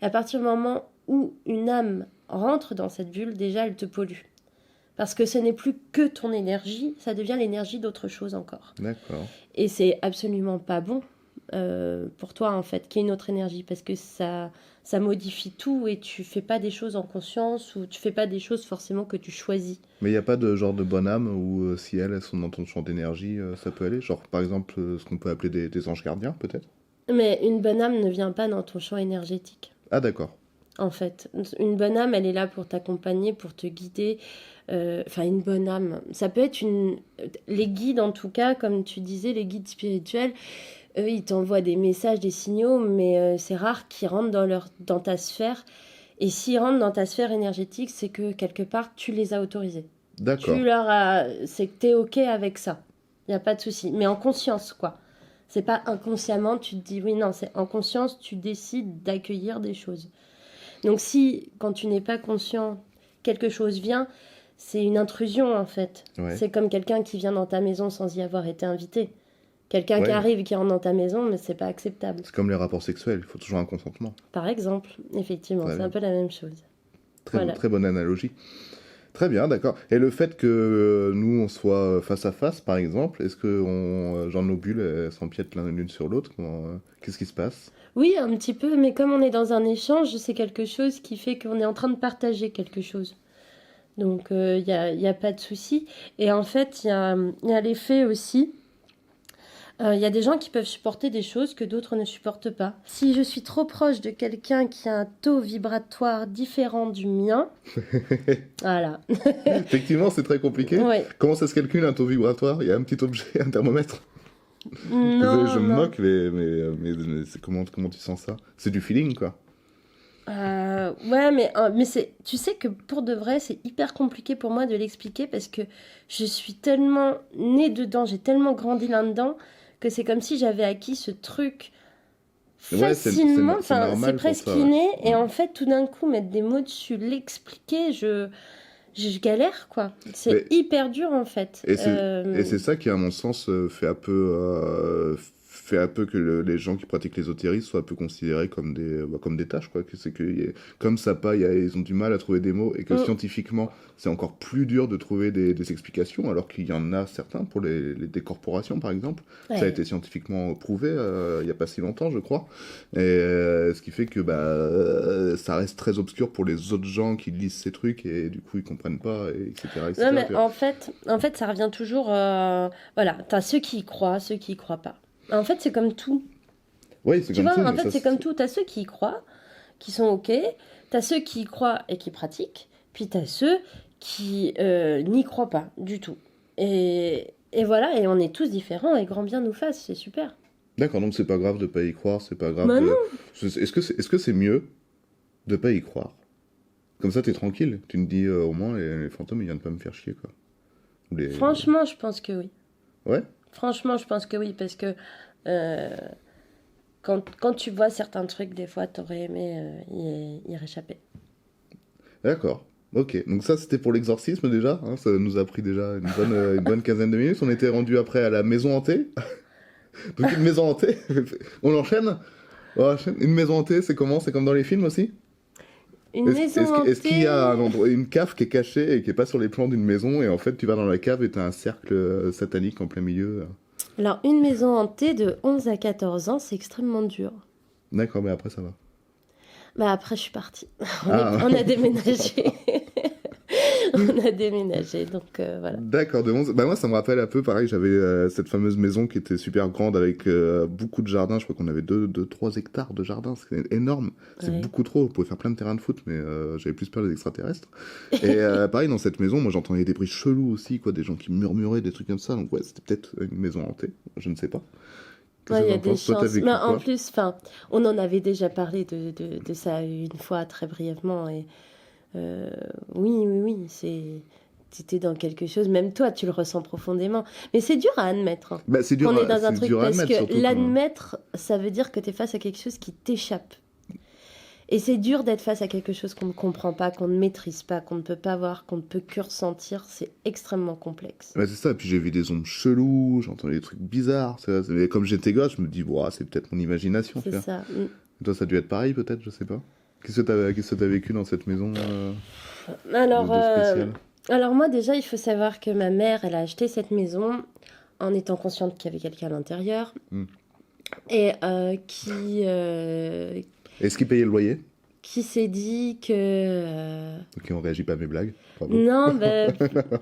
C: Et à partir du moment où une âme rentre dans cette bulle, déjà, elle te pollue. Parce que ce n'est plus que ton énergie, ça devient l'énergie d'autre chose encore.
B: D'accord.
C: Et c'est absolument pas bon pour toi, en fait, qu'il y ait une autre énergie, parce que ça modifie tout et tu fais pas des choses en conscience ou tu fais pas des choses forcément que tu choisis.
B: Mais il n'y a pas de genre de bonne âme où si elles sont dans ton champ d'énergie, ça peut aller? Genre, par exemple, ce qu'on peut appeler des anges gardiens, peut-être?
C: Mais une bonne âme ne vient pas dans ton champ énergétique.
B: Ah, d'accord.
C: En fait, une bonne âme, elle est là pour t'accompagner, pour te guider. Enfin, une bonne âme, ça peut être les guides en tout cas, comme tu disais, les guides spirituels. Eux, ils t'envoient des messages, des signaux, mais c'est rare qu'ils rentrent dans ta sphère. Et s'ils rentrent dans ta sphère énergétique, c'est que quelque part, tu les as autorisés.
B: D'accord.
C: C'est que t'es OK avec ça. Il n'y a pas de souci. Mais en conscience, quoi. C'est pas inconsciemment, tu te dis oui, non, c'est en conscience, tu décides d'accueillir des choses. Donc si, quand tu n'es pas conscient, quelque chose vient, c'est une intrusion en fait.
B: Ouais.
C: C'est comme quelqu'un qui vient dans ta maison sans y avoir été invité. Quelqu'un qui
B: Ouais.
C: arrive, qui rentre dans ta maison, mais c'est pas acceptable.
B: C'est comme les rapports sexuels, il faut toujours un consentement.
C: Par exemple, effectivement,
B: Très
C: c'est
B: bien.
C: un peu la même chose.
B: Très,
C: Voilà.
B: très bonne analogie. Très bien, d'accord. Et le fait que nous, on soit face à face, par exemple, est-ce que genre nos bulles elles s'empiètent l'une sur l'autre? Qu'est-ce qui se passe?
C: Oui, un petit peu, mais comme on est dans un échange, c'est quelque chose qui fait qu'on est en train de partager quelque chose. Donc, il y a pas de souci. Et en fait, il y a l'effet aussi. Il y a des gens qui peuvent supporter des choses que d'autres ne supportent pas. Si je suis trop proche de quelqu'un qui a un taux vibratoire différent du mien, voilà.
B: Effectivement, c'est très compliqué.
C: Ouais.
B: Comment ça se calcule un taux vibratoire? Il y a un petit objet, un thermomètre?
C: Non,
B: Désolé, je me
C: non.
B: moque, mais comment tu sens ça? C'est du feeling, quoi.
C: Ouais, mais tu sais que pour de vrai, c'est hyper compliqué pour moi de l'expliquer parce que je suis tellement née dedans, j'ai tellement grandi là-dedans que c'est comme si j'avais acquis ce truc
B: Ouais, c'est
C: facilement.
B: c'est
C: Enfin,
B: normal
C: c'est
B: pour
C: presque
B: ça, ouais.
C: inné. Et en fait, tout d'un coup, mettre des mots dessus, l'expliquer, je galère, quoi. C'est
B: Mais-
C: hyper dur, en fait.
B: Et c'est ça qui, à mon sens, fait un peu que les gens qui pratiquent l'ésotérisme soient un peu considérés comme comme des tâches, quoi. Que c'est que, comme ça, ils ont du mal à trouver des mots et que scientifiquement, c'est encore plus dur de trouver des explications, alors qu'il y en a certains pour des corporations, par exemple.
C: Ouais.
B: Ça a été scientifiquement prouvé il n'y a pas si longtemps, je crois. Et ce qui fait que ça reste très obscur pour les autres gens qui lisent ces trucs et du coup, ils comprennent pas, et etc. etc.
C: Non, mais en fait, ça revient toujours. Voilà, t'as ceux qui y croient, ceux qui y croient pas. En fait, c'est comme tout.
B: Oui, c'est
C: Tu
B: comme
C: vois,
B: tout,
C: en
B: mais
C: fait,
B: ça,
C: c'est comme tout. T'as ceux qui y croient, qui sont OK. T'as ceux qui y croient et qui pratiquent. Puis t'as ceux qui n'y croient pas du tout. Et voilà, et on est tous différents et grand bien nous fasse, c'est super.
B: D'accord, donc c'est pas grave de pas y croire, c'est pas grave
C: Bah
B: de...
C: non.
B: Est-ce que c'est mieux de pas y croire? Comme ça, t'es tranquille. Tu me dis, au moins, les fantômes, ils viennent pas me faire chier, quoi. Ou les...
C: Franchement, je pense que oui.
B: Ouais.
C: Franchement, je pense que oui, parce que quand tu vois certains trucs, des fois, t'aurais aimé y réchapper.
B: D'accord. Ok. Donc ça, c'était pour l'exorcisme déjà. Hein, ça nous a pris déjà une bonne quinzaine de minutes. On était rendu après à la maison hantée. Donc une maison hantée. On enchaîne. On enchaîne. Une maison hantée, c'est comment? C'est comme dans les films aussi?
C: Une maison
B: Est-ce qu'il y a
C: hantée.
B: une cave qui est cachée et qui est pas sur les plans d'une maison et en fait tu vas dans la cave et t'as un cercle satanique en plein milieu.
C: Alors, une maison hantée de 11 à 14 ans, c'est extrêmement dur.
B: D'accord, mais après ça va.
C: Bah après, je suis partie.
B: Ah.
C: On a déménagé. On a déménagé, donc voilà.
B: D'accord, de 11. Bah moi ça me rappelle un peu pareil, j'avais cette fameuse maison qui était super grande avec beaucoup de jardins, je crois qu'on avait 3 hectares de jardin, c'est énorme, c'est
C: Ouais.
B: beaucoup trop, on pouvait faire plein de terrains de foot, mais j'avais plus peur des extraterrestres. Et pareil dans cette maison, moi j'entendais des bruits chelous aussi, quoi, des gens qui murmuraient, des trucs comme ça, donc ouais c'était peut-être une maison hantée, je ne sais pas. Qu'est-ce
C: Ouais,
B: que
C: il y a
B: t'en
C: des
B: penses? Toi, t'as
C: chances.
B: vécu
C: Mais
B: quoi?
C: en plus, on en avait déjà parlé de ça une fois très brièvement. Et oui, t'étais dans quelque chose. Même toi, tu le ressens profondément. Mais c'est dur à admettre, hein,
B: Bah c'est dur,
C: qu'on est dans un
B: c'est
C: truc,
B: dur à
C: parce
B: admettre
C: que
B: surtout quand...
C: l'admettre, ça veut dire que t'es face à quelque chose qui t'échappe. Et c'est dur d'être face à quelque chose qu'on ne comprend pas, qu'on ne maîtrise pas, qu'on ne peut pas voir, qu'on ne peut que ressentir. C'est extrêmement complexe.
B: Ouais, c'est ça, et puis j'ai vu des ombres cheloues, j'entends des trucs bizarres, mais comme j'étais gosse, je me dis, ouah, c'est peut-être mon imagination, tu
C: C'est
B: vois.
C: ça.
B: Toi, ça a dû être pareil, peut-être, je sais pas. Qu'est-ce que t'as vécu dans cette maison
C: Alors,
B: de spécial?
C: alors moi déjà, il faut savoir que ma mère, elle a acheté cette maison en étant consciente qu'il y avait quelqu'un à l'intérieur
B: Hmm.
C: et
B: Est-ce qu'il payait le loyer?
C: qui s'est dit que
B: Ok, on réagit pas à mes blagues. Bravo.
C: non, ben,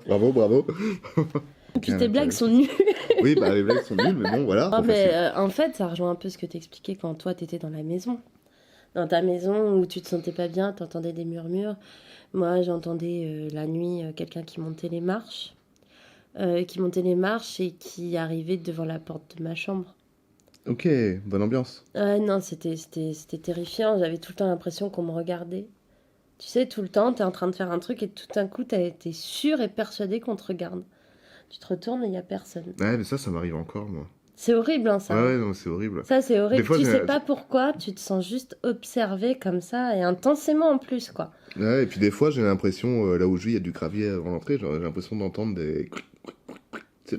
B: Bravo, bravo.
C: puis tes blagues sont nulles.
B: Oui, bah les blagues sont nulles, mais bon, voilà.
C: Ah,
B: on
C: mais
B: fait
C: en fait, ça rejoint un peu ce que t'expliquais quand toi t'étais dans la maison. Dans ta maison où tu te sentais pas bien, t'entendais des murmures. Moi, j'entendais la nuit quelqu'un qui montait les marches. Et qui arrivait devant la porte de ma chambre.
B: Ok, bonne ambiance.
C: Non, c'était terrifiant. J'avais tout le temps l'impression qu'on me regardait. Tu sais, tout le temps, t'es en train de faire un truc et tout d'un coup, t'es sûr et persuadé qu'on te regarde. Tu te retournes et il n'y a personne.
B: Ouais, mais ça m'arrive encore, moi.
C: C'est horrible, hein, ça.
B: Ouais, ouais, non, c'est horrible.
C: Ça, c'est horrible.
B: Des fois,
C: Tu
B: j'ai-
C: sais pas pourquoi, tu te sens juste observé comme ça et intensément en plus, quoi.
B: Ouais, et puis des fois, j'ai l'impression, là où je vis, il y a du gravier avant l'entrée, j'ai l'impression d'entendre des...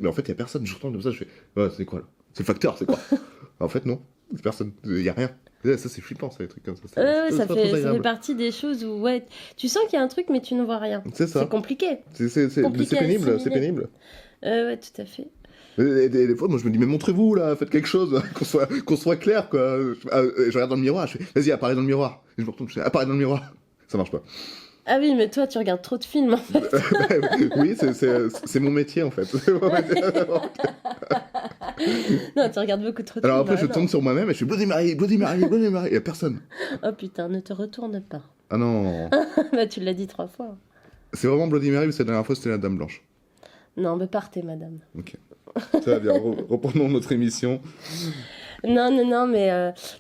B: Mais en fait, il y a personne, j'entends comme ça, je fais, ouais, c'est quoi, là? C'est le facteur, c'est quoi? En fait, non, c'est personne, il y a rien. Ouais, ça, c'est flippant, ça, les trucs comme ça.
C: Ouais,
B: C'est
C: ça
B: pas trop
C: fait
B: agréable.
C: partie des choses où, ouais, tu sens qu'il y a un truc, mais tu ne vois rien.
B: C'est ça.
C: C'est compliqué.
B: C'est
C: compliqué à
B: pénible, c'est
C: assimiler.
B: pénible.
C: Ouais, tout à fait.
B: Et des fois, moi, je me dis, mais montrez-vous, là, faites quelque chose, qu'on soit clair, quoi. Je regarde dans le miroir, je fais, vas-y, apparais dans le miroir. Et je me retourne, je fais, apparais dans le miroir. Ça marche pas.
C: Ah oui, mais toi, tu regardes trop de films, en fait.
B: Oui, c'est mon métier, en fait. C'est mon métier.
C: Non, tu regardes beaucoup trop de
B: Alors
C: films.
B: après, je
C: non.
B: tourne sur moi-même et je fais Bloody Mary, Bloody Mary, Bloody Mary. Il y a personne.
C: Oh putain, ne te retourne pas.
B: Ah non.
C: Bah, tu l'as dit 3 fois.
B: C'est vraiment Bloody Mary, parce que la dernière fois, c'était la Dame Blanche.
C: Non, mais partez, madame.
B: Ok. Ça va bien, reprenons notre émission.
C: Non, mais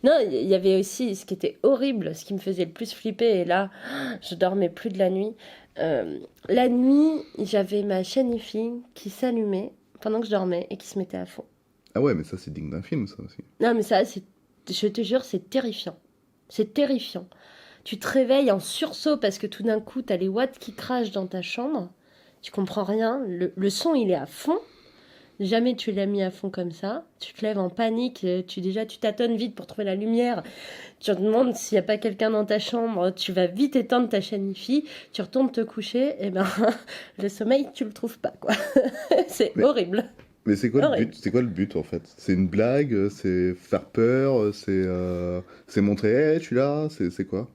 C: non, il y avait aussi ce qui était horrible, ce qui me faisait le plus flipper, et là, je dormais plus de la nuit. La nuit, j'avais ma chaîne IFI qui s'allumait pendant que je dormais et qui se mettait à fond.
B: Ah ouais, mais ça, c'est digne d'un film, ça aussi.
C: Non, mais ça, je te jure, c'est terrifiant. C'est terrifiant. Tu te réveilles en sursaut parce que tout d'un coup, t'as les watts qui crachent dans ta chambre. Tu comprends rien. Le son, il est à fond. Jamais tu l'as mis à fond comme ça. Tu te lèves en panique. Tu tâtonnes vite pour trouver la lumière. Tu te demandes s'il n'y a pas quelqu'un dans ta chambre. Tu vas vite éteindre ta chaîne IFI. Tu retournes te coucher. Et ben, le sommeil, tu le trouves pas, quoi. C'est
B: Mais-
C: horrible.
B: Mais c'est quoi le
C: Horrible.
B: but? C'est quoi le but, en fait? C'est une blague? C'est faire peur? C'est montrer, hey, je suis là? C'est quoi?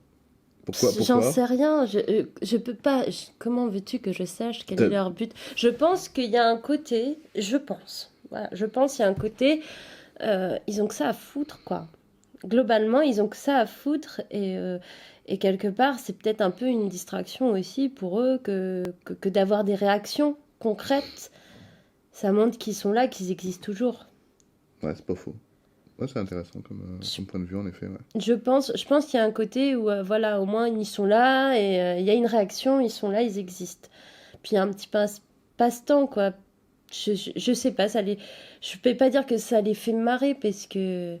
B: Pourquoi?
C: J'en sais rien, je peux pas. Comment veux-tu que je sache quel est leur but? Je pense qu'il y a un côté, voilà, je pense qu'il y a un côté, ils ont que ça à foutre, quoi. Globalement, ils ont que ça à foutre et quelque part, c'est peut-être un peu une distraction aussi pour eux que d'avoir des réactions concrètes. Ça montre qu'ils sont là, qu'ils existent toujours.
B: Ouais, c'est pas faux. Ouais, c'est intéressant comme point de vue, en effet, ouais.
C: Je pense qu'il y a un côté où, voilà, au moins, ils sont là et il y a une réaction, ils sont là, ils existent. Puis il y a un petit passe-temps, quoi. Je sais pas, je peux pas dire que ça les fait marrer parce que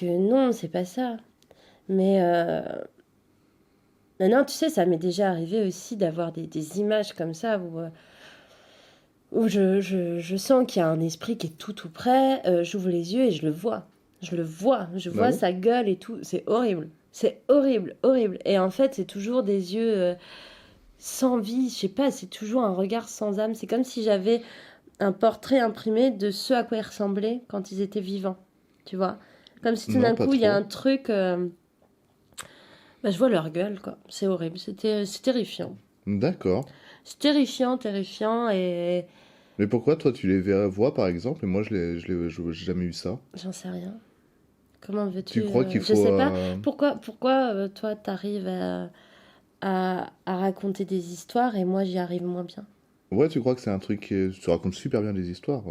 C: non, c'est pas ça. Mais non, tu sais, ça m'est déjà arrivé aussi d'avoir des images comme ça où je sens qu'il y a un esprit qui est tout près, j'ouvre les yeux et je le vois. Je vois
B: bon
C: sa gueule et tout. C'est horrible. C'est horrible, horrible. Et en fait, c'est toujours des yeux sans vie. Je sais pas, c'est toujours un regard sans âme. C'est comme si j'avais un portrait imprimé de ce à quoi ils ressemblaient quand ils étaient vivants. Tu vois? Comme si tout
B: Non,
C: d'un
B: pas
C: coup, il y a
B: trop.
C: un truc. Bah, je vois leur gueule, quoi. C'est horrible. C'est terrifiant.
B: D'accord.
C: C'est terrifiant, terrifiant. Et
B: Mais pourquoi toi tu vois par exemple et moi j'ai jamais eu ça?
C: j'en sais rien. Comment veux-tu
B: Tu crois qu'il
C: Je
B: faut
C: sais pas. Pourquoi toi, t'arrives à raconter des histoires et moi, j'y arrive moins bien?
B: Ouais, tu crois que c'est un truc tu racontes super bien des histoires,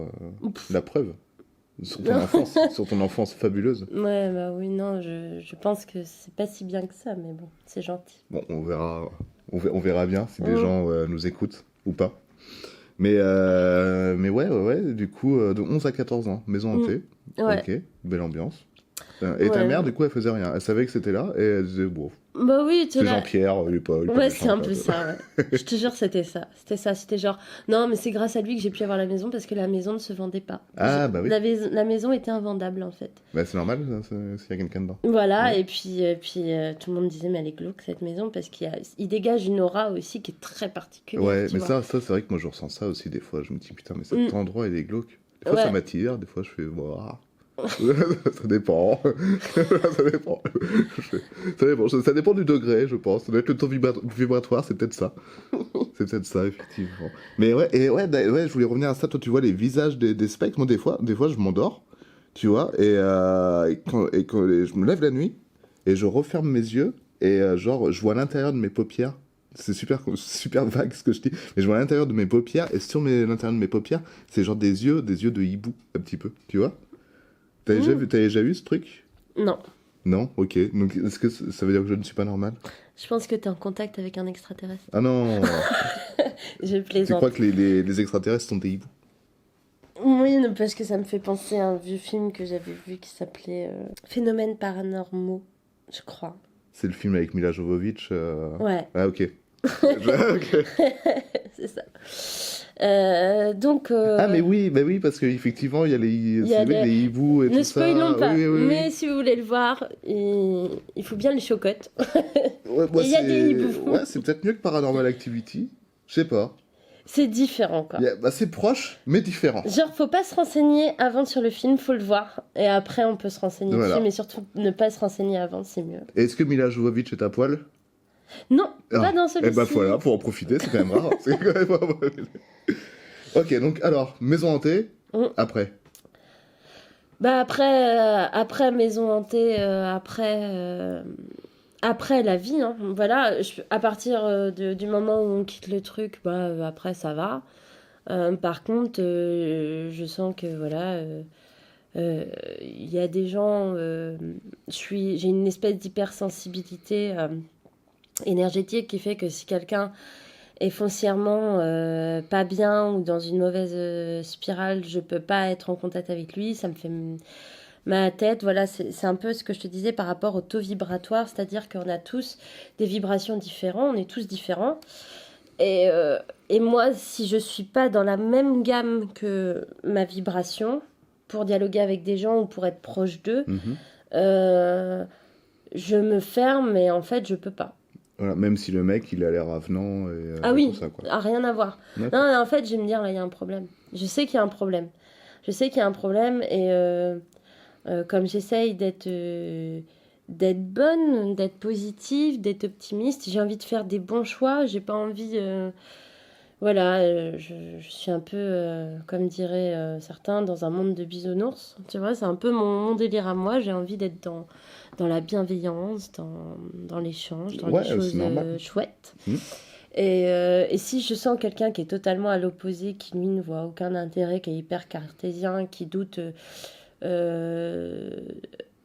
C: Ouf.
B: la preuve
C: Non.
B: sur ton enfance fabuleuse.
C: Ouais, bah oui, non, je pense que c'est pas si bien que ça, mais bon, c'est gentil.
B: Bon, on verra bien si des
C: Mm.
B: gens nous écoutent ou pas. Mais ouais, du coup, de 11 à 14 ans, maison hantée.
C: Ouais.
B: Ok, belle ambiance. Et ta
C: Ouais.
B: mère, du coup, elle faisait rien. Elle savait que c'était là et elle disait, bon,
C: Bah oui, tu
B: c'est
C: là.
B: Jean-Pierre, il est pas
C: Ouais,
B: méchant,
C: c'est un
B: quoi.
C: peu ça, ouais. Je te jure, c'était ça. C'était ça. C'était genre, non, mais c'est grâce à lui que j'ai pu avoir la maison parce que la maison ne se vendait pas.
B: Ah, bah oui.
C: La maison était invendable, en fait.
B: Bah, c'est normal s'il y a quelqu'un dedans.
C: Voilà,
B: Ouais.
C: et puis tout le monde disait, mais elle est glauque, cette maison, parce il dégage une aura aussi qui est très particulière,
B: Ouais,
C: tu
B: mais
C: vois.
B: ça c'est vrai que moi je ressens ça aussi des fois. Je me dis, putain, mais cet
C: Mm.
B: endroit, il est glauque. Des fois, ça
C: Ouais.
B: m'attire, des fois, je fais, waouh. Ça dépend. Ça dépend. Ça dépend du degré, je pense. Ça doit être le taux vibratoire, c'est peut-être ça. C'est peut-être ça, effectivement. Mais ouais, ouais, je voulais revenir à ça. Toi, tu vois les visages des spectres. Moi, des fois, je m'endors, tu vois, et je me lève la nuit et je referme mes yeux et genre, je vois l'intérieur de mes paupières. C'est super vague ce que je dis, mais je vois l'intérieur de mes paupières et sur l'intérieur de mes paupières, c'est genre des yeux de hibou, un petit peu, tu vois. T'as déjà vu ce truc?
C: Non,
B: Non? Ok. Donc, est-ce que ça veut dire que je ne suis pas normal?
C: je pense que t'es en contact avec un extraterrestre.
B: Ah non!
C: Je
B: Tu
C: plaisante.
B: crois que les extraterrestres sont des hiboux?
C: Oui, non, parce que ça me fait penser à un vieux film que j'avais vu qui s'appelait Phénomènes paranormaux, je crois.
B: C'est le film avec Mila Jovovich.
C: Ouais,
B: Ah, ok. Ok.
C: c'est ça. Donc,
B: Ah, mais oui, parce qu'effectivement, il y a
C: il y a
B: les hiboux et
C: ne
B: tout ça.
C: spoilons pas,
B: Oui.
C: mais si vous voulez le voir, il faut bien les chocottes.
B: Ouais, moi,
C: Et il y a des hiboux.
B: Ouais, c'est peut-être mieux que Paranormal Activity. Je sais pas.
C: C'est différent, quoi.
B: Bah, c'est proche, mais différent.
C: Genre, faut pas se renseigner avant sur le film, faut le voir. Et après, on peut se renseigner
B: Voilà.
C: dessus, mais surtout ne pas se renseigner avant, c'est mieux.
B: Et est-ce que Mila Jovovich est à poil?
C: Non, pas dans
B: Eh
C: celui-ci.
B: ben voilà, pour en profiter, c'est quand même rare. C'est quand même rare. Ok, donc alors, maison hantée,
C: Mm.
B: après.
C: Bah après Maison Hantée, après la vie, hein. Voilà, à partir du moment où on quitte le truc, bah après ça va. Par contre, je sens que voilà, il y a des gens, j'ai une espèce d'hypersensibilité énergétique qui fait que si quelqu'un est foncièrement pas bien ou dans une mauvaise spirale, je peux pas être en contact avec lui, ça me fait ma tête. Voilà, c'est un peu ce que je te disais par rapport au taux vibratoire, c'est-à-dire qu'on a tous des vibrations différentes, on est tous différents. Et moi, si je suis pas dans la même gamme que ma vibration, pour dialoguer avec des gens ou pour être proche d'eux,
B: Mhm.
C: je me ferme et en fait, je peux pas.
B: Voilà, même si le mec, il a l'air avenant et
C: Ah oui,
B: tout ça, quoi.
C: rien à voir.
B: D'accord.
C: Non, en fait, je vais me dire, là, il y a un problème. Je sais qu'il y a un problème. Je sais qu'il y a un problème et comme j'essaye d'être bonne, d'être positive, d'être optimiste, j'ai envie de faire des bons choix. J'ai pas envie... voilà, je suis un peu, comme diraient certains, dans un monde de bisounours. Tu vois, c'est un peu mon délire à moi. J'ai envie d'être dans la bienveillance, dans l'échange, dans
B: Ouais,
C: les
B: c'est
C: choses
B: normal.
C: chouettes.
B: Mhm.
C: Et si je sens quelqu'un qui est totalement à l'opposé, qui lui ne voit aucun intérêt, qui est hyper cartésien, qui doute, euh,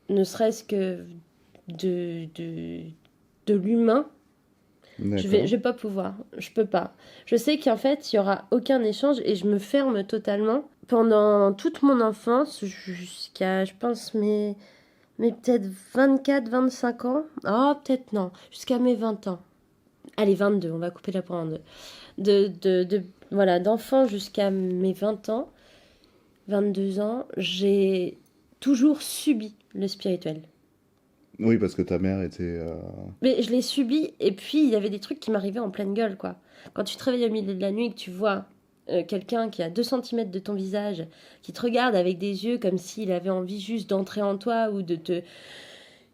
C: ne serait-ce que de l'humain, Je
B: D'accord.
C: vais pas pouvoir, je peux pas. Je sais qu'en fait, il y aura aucun échange et je me ferme totalement. Pendant toute mon enfance, jusqu'à, je pense, mes peut-être 24, 25 ans. Oh, peut-être non, jusqu'à mes 20 ans. Allez, 22, on va couper la poire en deux. Voilà, d'enfant jusqu'à mes 20 ans, 22 ans, j'ai toujours subi le spirituel.
B: Oui, parce que ta mère était...
C: Mais je l'ai subi, et puis il y avait des trucs qui m'arrivaient en pleine gueule, quoi. Quand tu te réveilles au milieu de la nuit et que tu vois quelqu'un qui a 2 centimètres de ton visage, qui te regarde avec des yeux comme s'il avait envie juste d'entrer en toi, ou de te...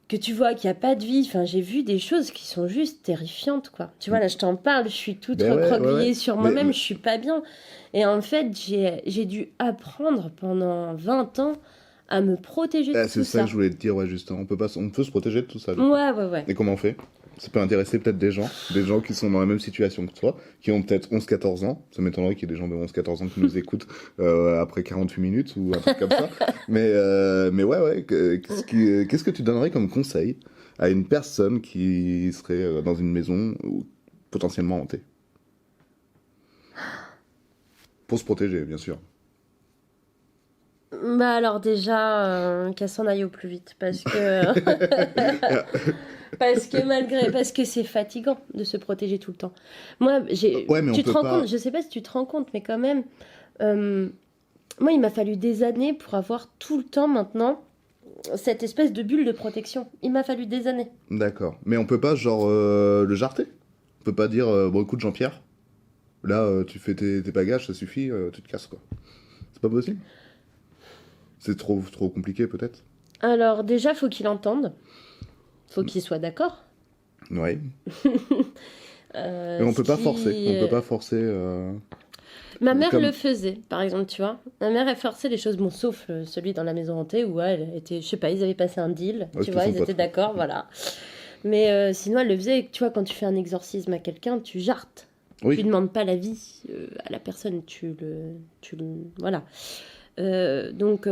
C: que tu vois qu'il n'y a pas de vie. Enfin, j'ai vu des choses qui sont juste terrifiantes, quoi. Tu vois, là, je t'en parle, je suis toute
B: Ben ouais,
C: recroquevillée
B: ouais.
C: sur
B: Mais,
C: moi-même, je suis pas bien. Et en fait, j'ai dû apprendre pendant 20 ans à me protéger de
B: c'est
C: tout
B: ça que
C: ça.
B: je voulais te dire, ouais, justement. On peut se protéger de tout ça, du coup.
C: Ouais, ouais, ouais.
B: Et comment on fait? Ça peut intéresser peut-être des gens qui sont dans la même situation que toi, qui ont peut-être 11-14 ans. Ça m'étonnerait qu'il y ait des gens de 11-14 ans qui nous écoutent après 48 minutes ou un truc comme ça. Mais ouais, ouais. Qu'est-ce que tu donnerais comme conseil à une personne qui serait dans une maison potentiellement hantée? Pour se protéger, bien sûr.
C: Bah alors déjà, qu'elle s'en aille au plus vite, parce que parce que c'est fatigant de se protéger tout le temps. Moi,
B: Ouais, mais on
C: tu te
B: peut
C: rends
B: pas.
C: compte, je sais pas si tu te rends compte, mais quand même, euh, moi, il m'a fallu des années pour avoir tout le temps maintenant cette espèce de bulle de protection. Il m'a fallu des années.
B: D'accord. Mais on peut pas, genre, le jarter? On peut pas dire, bon, écoute, Jean-Pierre, là, tu fais tes bagages, ça suffit, tu te casses, quoi. C'est pas possible? C'est trop compliqué, peut-être?
C: Alors déjà, faut qu'il entende, faut qu'il soit d'accord.
B: Ouais. Mais on peut pas forcer. On peut pas forcer.
C: Ma mère
B: Comme-
C: le faisait, par exemple, tu vois. Ma mère, elle forçait les choses, bon, sauf celui dans la maison hantée où elle était, je sais pas, ils avaient passé un deal,
B: Ouais,
C: tu
B: c'était
C: vois,
B: son
C: ils étaient
B: pote.
C: d'accord, voilà. Mais sinon, elle le faisait, tu vois, quand tu fais un exorcisme à quelqu'un, tu jartes. Tu
B: Oui.
C: demandes pas l'avis à la personne, voilà. Donc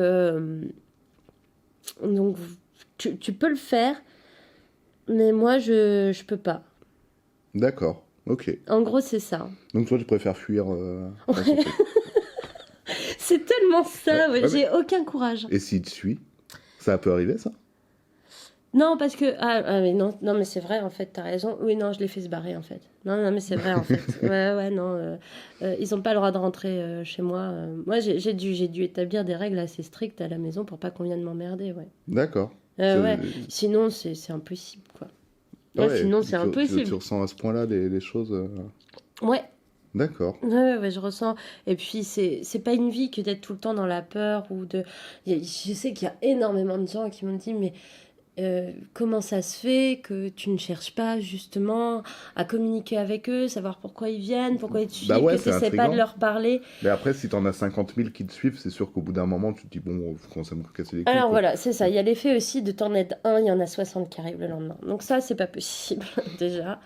C: tu peux le faire, mais moi, je peux pas.
B: D'accord. Ok.
C: En gros, c'est ça.
B: Donc toi, tu préfères fuir dans son truc.
C: C'est tellement ça,
B: Ouais,
C: ouais,
B: ouais,
C: j'ai aucun courage.
B: Et s'il te suit, ça peut arriver, ça?
C: Non, parce que... mais non, non, mais c'est vrai, en fait, t'as raison. Oui, non, je l'ai fait se barrer, en fait. Non, non, mais c'est vrai, en fait. Ouais, non. Ils ont pas le droit de rentrer chez moi. Moi, j'ai dû établir des règles assez strictes à la maison pour pas qu'on vienne m'emmerder, ouais.
B: D'accord.
C: Ouais,
B: C'est-
C: sinon, c'est impossible, quoi. Ouais,
B: Ouais,
C: sinon, c'est
B: tu
C: impossible.
B: ressens à ce point-là les choses.
C: Ouais.
B: D'accord.
C: Ouais, je ressens. Et puis, c'est pas une vie que d'être tout le temps dans la peur ou de... Je sais qu'il y a énormément de gens qui m'ont dit, mais comment ça se fait que tu ne cherches pas justement à communiquer avec eux, savoir pourquoi ils viennent, pourquoi ils te suivent,
B: Bah ouais,
C: que tu
B: c'est
C: n'essaies pas de
B: intriguant.
C: leur parler.
B: Mais après, si t'en as 50 000 qui te suivent, c'est sûr qu'au bout d'un moment, tu te dis, bon, faut commencer à me casser les couilles,
C: Alors
B: quoi.
C: voilà, c'est ça. Il y a l'effet aussi de t'en être un, il y en a 60 qui arrivent le lendemain. Donc ça, c'est pas possible déjà.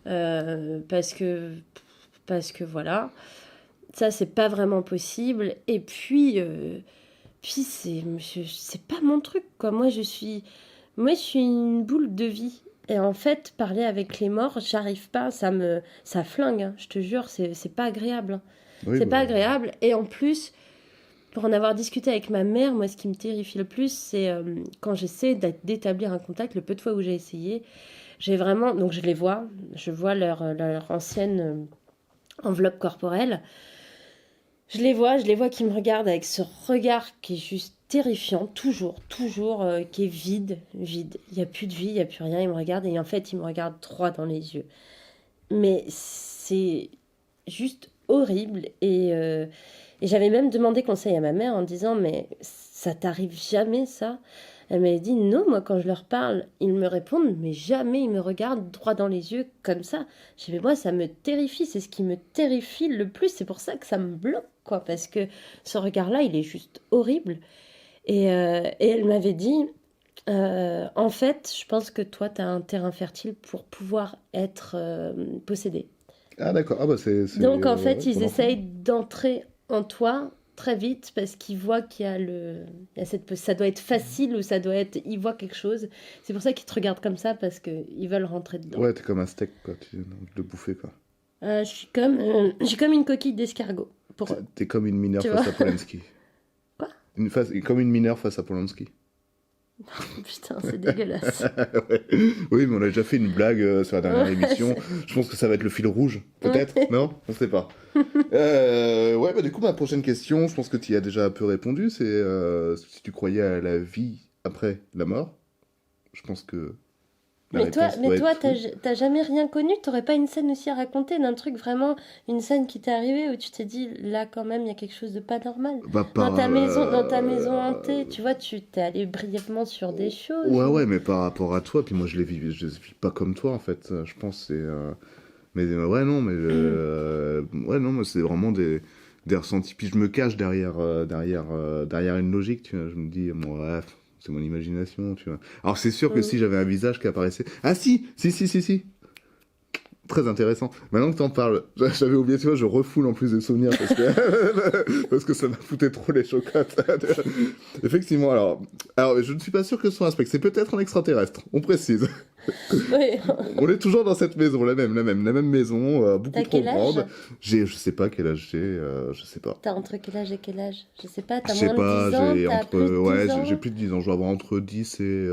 C: Parce que voilà, ça, c'est pas vraiment possible. Et puis c'est pas mon truc, quoi. Moi, je suis une boule de vie. Et en fait, parler avec les morts, j'arrive pas, ça flingue, hein, je te jure, c'est pas agréable, hein.
B: Oui,
C: C'est
B: bah,
C: pas agréable. Et en plus, pour en avoir discuté avec ma mère, moi, ce qui me terrifie le plus, c'est quand j'essaie d'établir un contact, le peu de fois où j'ai essayé, j'ai vraiment, donc je les vois, je vois leur ancienne enveloppe corporelle. Je les vois qui me regardent avec ce regard qui est juste terrifiant, toujours, qui est vide. Il n'y a plus de vie, il n'y a plus rien. Ils me regardent et en fait, ils me regardent droit dans les yeux. Mais c'est juste horrible. Et j'avais même demandé conseil à ma mère en disant, mais ça t'arrive jamais ça? Elle m'avait dit, non, moi quand je leur parle, ils me répondent, mais jamais ils me regardent droit dans les yeux comme ça. J'ai dit, mais moi ça me terrifie, c'est ce qui me terrifie le plus, c'est pour ça que ça me bloque, quoi, parce que ce regard-là, il est juste horrible. Et elle m'avait dit, en fait, je pense que toi, tu as un terrain fertile pour pouvoir être possédé.
B: Ah, d'accord. Ah, bah,
C: Donc en
B: ouais,
C: fait,
B: ouais,
C: ils
B: ton enfant.
C: essayent d'entrer en toi très vite parce qu'ils voient qu'il y a ça doit être facile ou ça doit être, ils voient quelque chose. C'est pour ça qu'ils te regardent comme ça parce qu'ils veulent rentrer dedans.
B: Ouais, t'es comme un steak, quoi. Tu le bouffer, quoi.
C: Je suis comme une coquille d'escargot. Pour eux.
B: T'es comme une mineure
C: Tu
B: face
C: vois
B: à Polanski.
C: Quoi
B: Comme une mineure face à Polanski.
C: Putain, c'est dégueulasse.
B: Ouais. Oui, mais on a déjà fait une blague sur la dernière émission. Je pense que ça va être le fil rouge, peut-être. Non, on sait pas. Ouais, bah du coup, ma prochaine question, je pense que tu y as déjà un peu répondu, c'est si tu croyais à la vie après la mort. Je pense que la
C: Mais toi,
B: réponse doit être oui.
C: t'as jamais rien connu? T'aurais pas une scène aussi à raconter d'un truc vraiment, une scène qui t'est arrivée où tu t'es dit, là quand même, il y a quelque chose de pas normal.
B: Bah,
C: Dans ta maison hantée, tu vois, tu t'es allé brièvement sur des choses.
B: Ouais, mais par rapport à toi, puis moi je les vis pas comme toi en fait. Je pense c'est. Mais ouais, non, ouais, non, moi c'est vraiment des ressentis. Puis je me cache derrière une logique, tu vois. Je me dis, bon, ouais, c'est mon imagination, tu vois. Alors c'est sûr que si j'avais un visage qui apparaissait. Ah si. Très intéressant. Maintenant que t'en parles, j'avais oublié, tu vois, je refoule en plus des souvenirs parce que ça m'a fouté trop les chocottes. Effectivement, alors, je ne suis pas sûr que ce soit un spectre. C'est peut-être un extraterrestre, on précise.
C: Oui.
B: On est toujours dans cette maison, la même maison, beaucoup
C: T'as
B: trop
C: quel âge?
B: grande. Je sais pas quel âge j'ai, je sais pas.
C: T'as entre quel âge et quel âge? Je sais pas,
B: Je
C: t'as
B: sais
C: moins de
B: pas,
C: 10 ans,
B: j'ai
C: t'as
B: entre,
C: plus de 10
B: ouais,
C: ans.
B: j'ai plus de 10 ans. Je dois avoir entre 10 et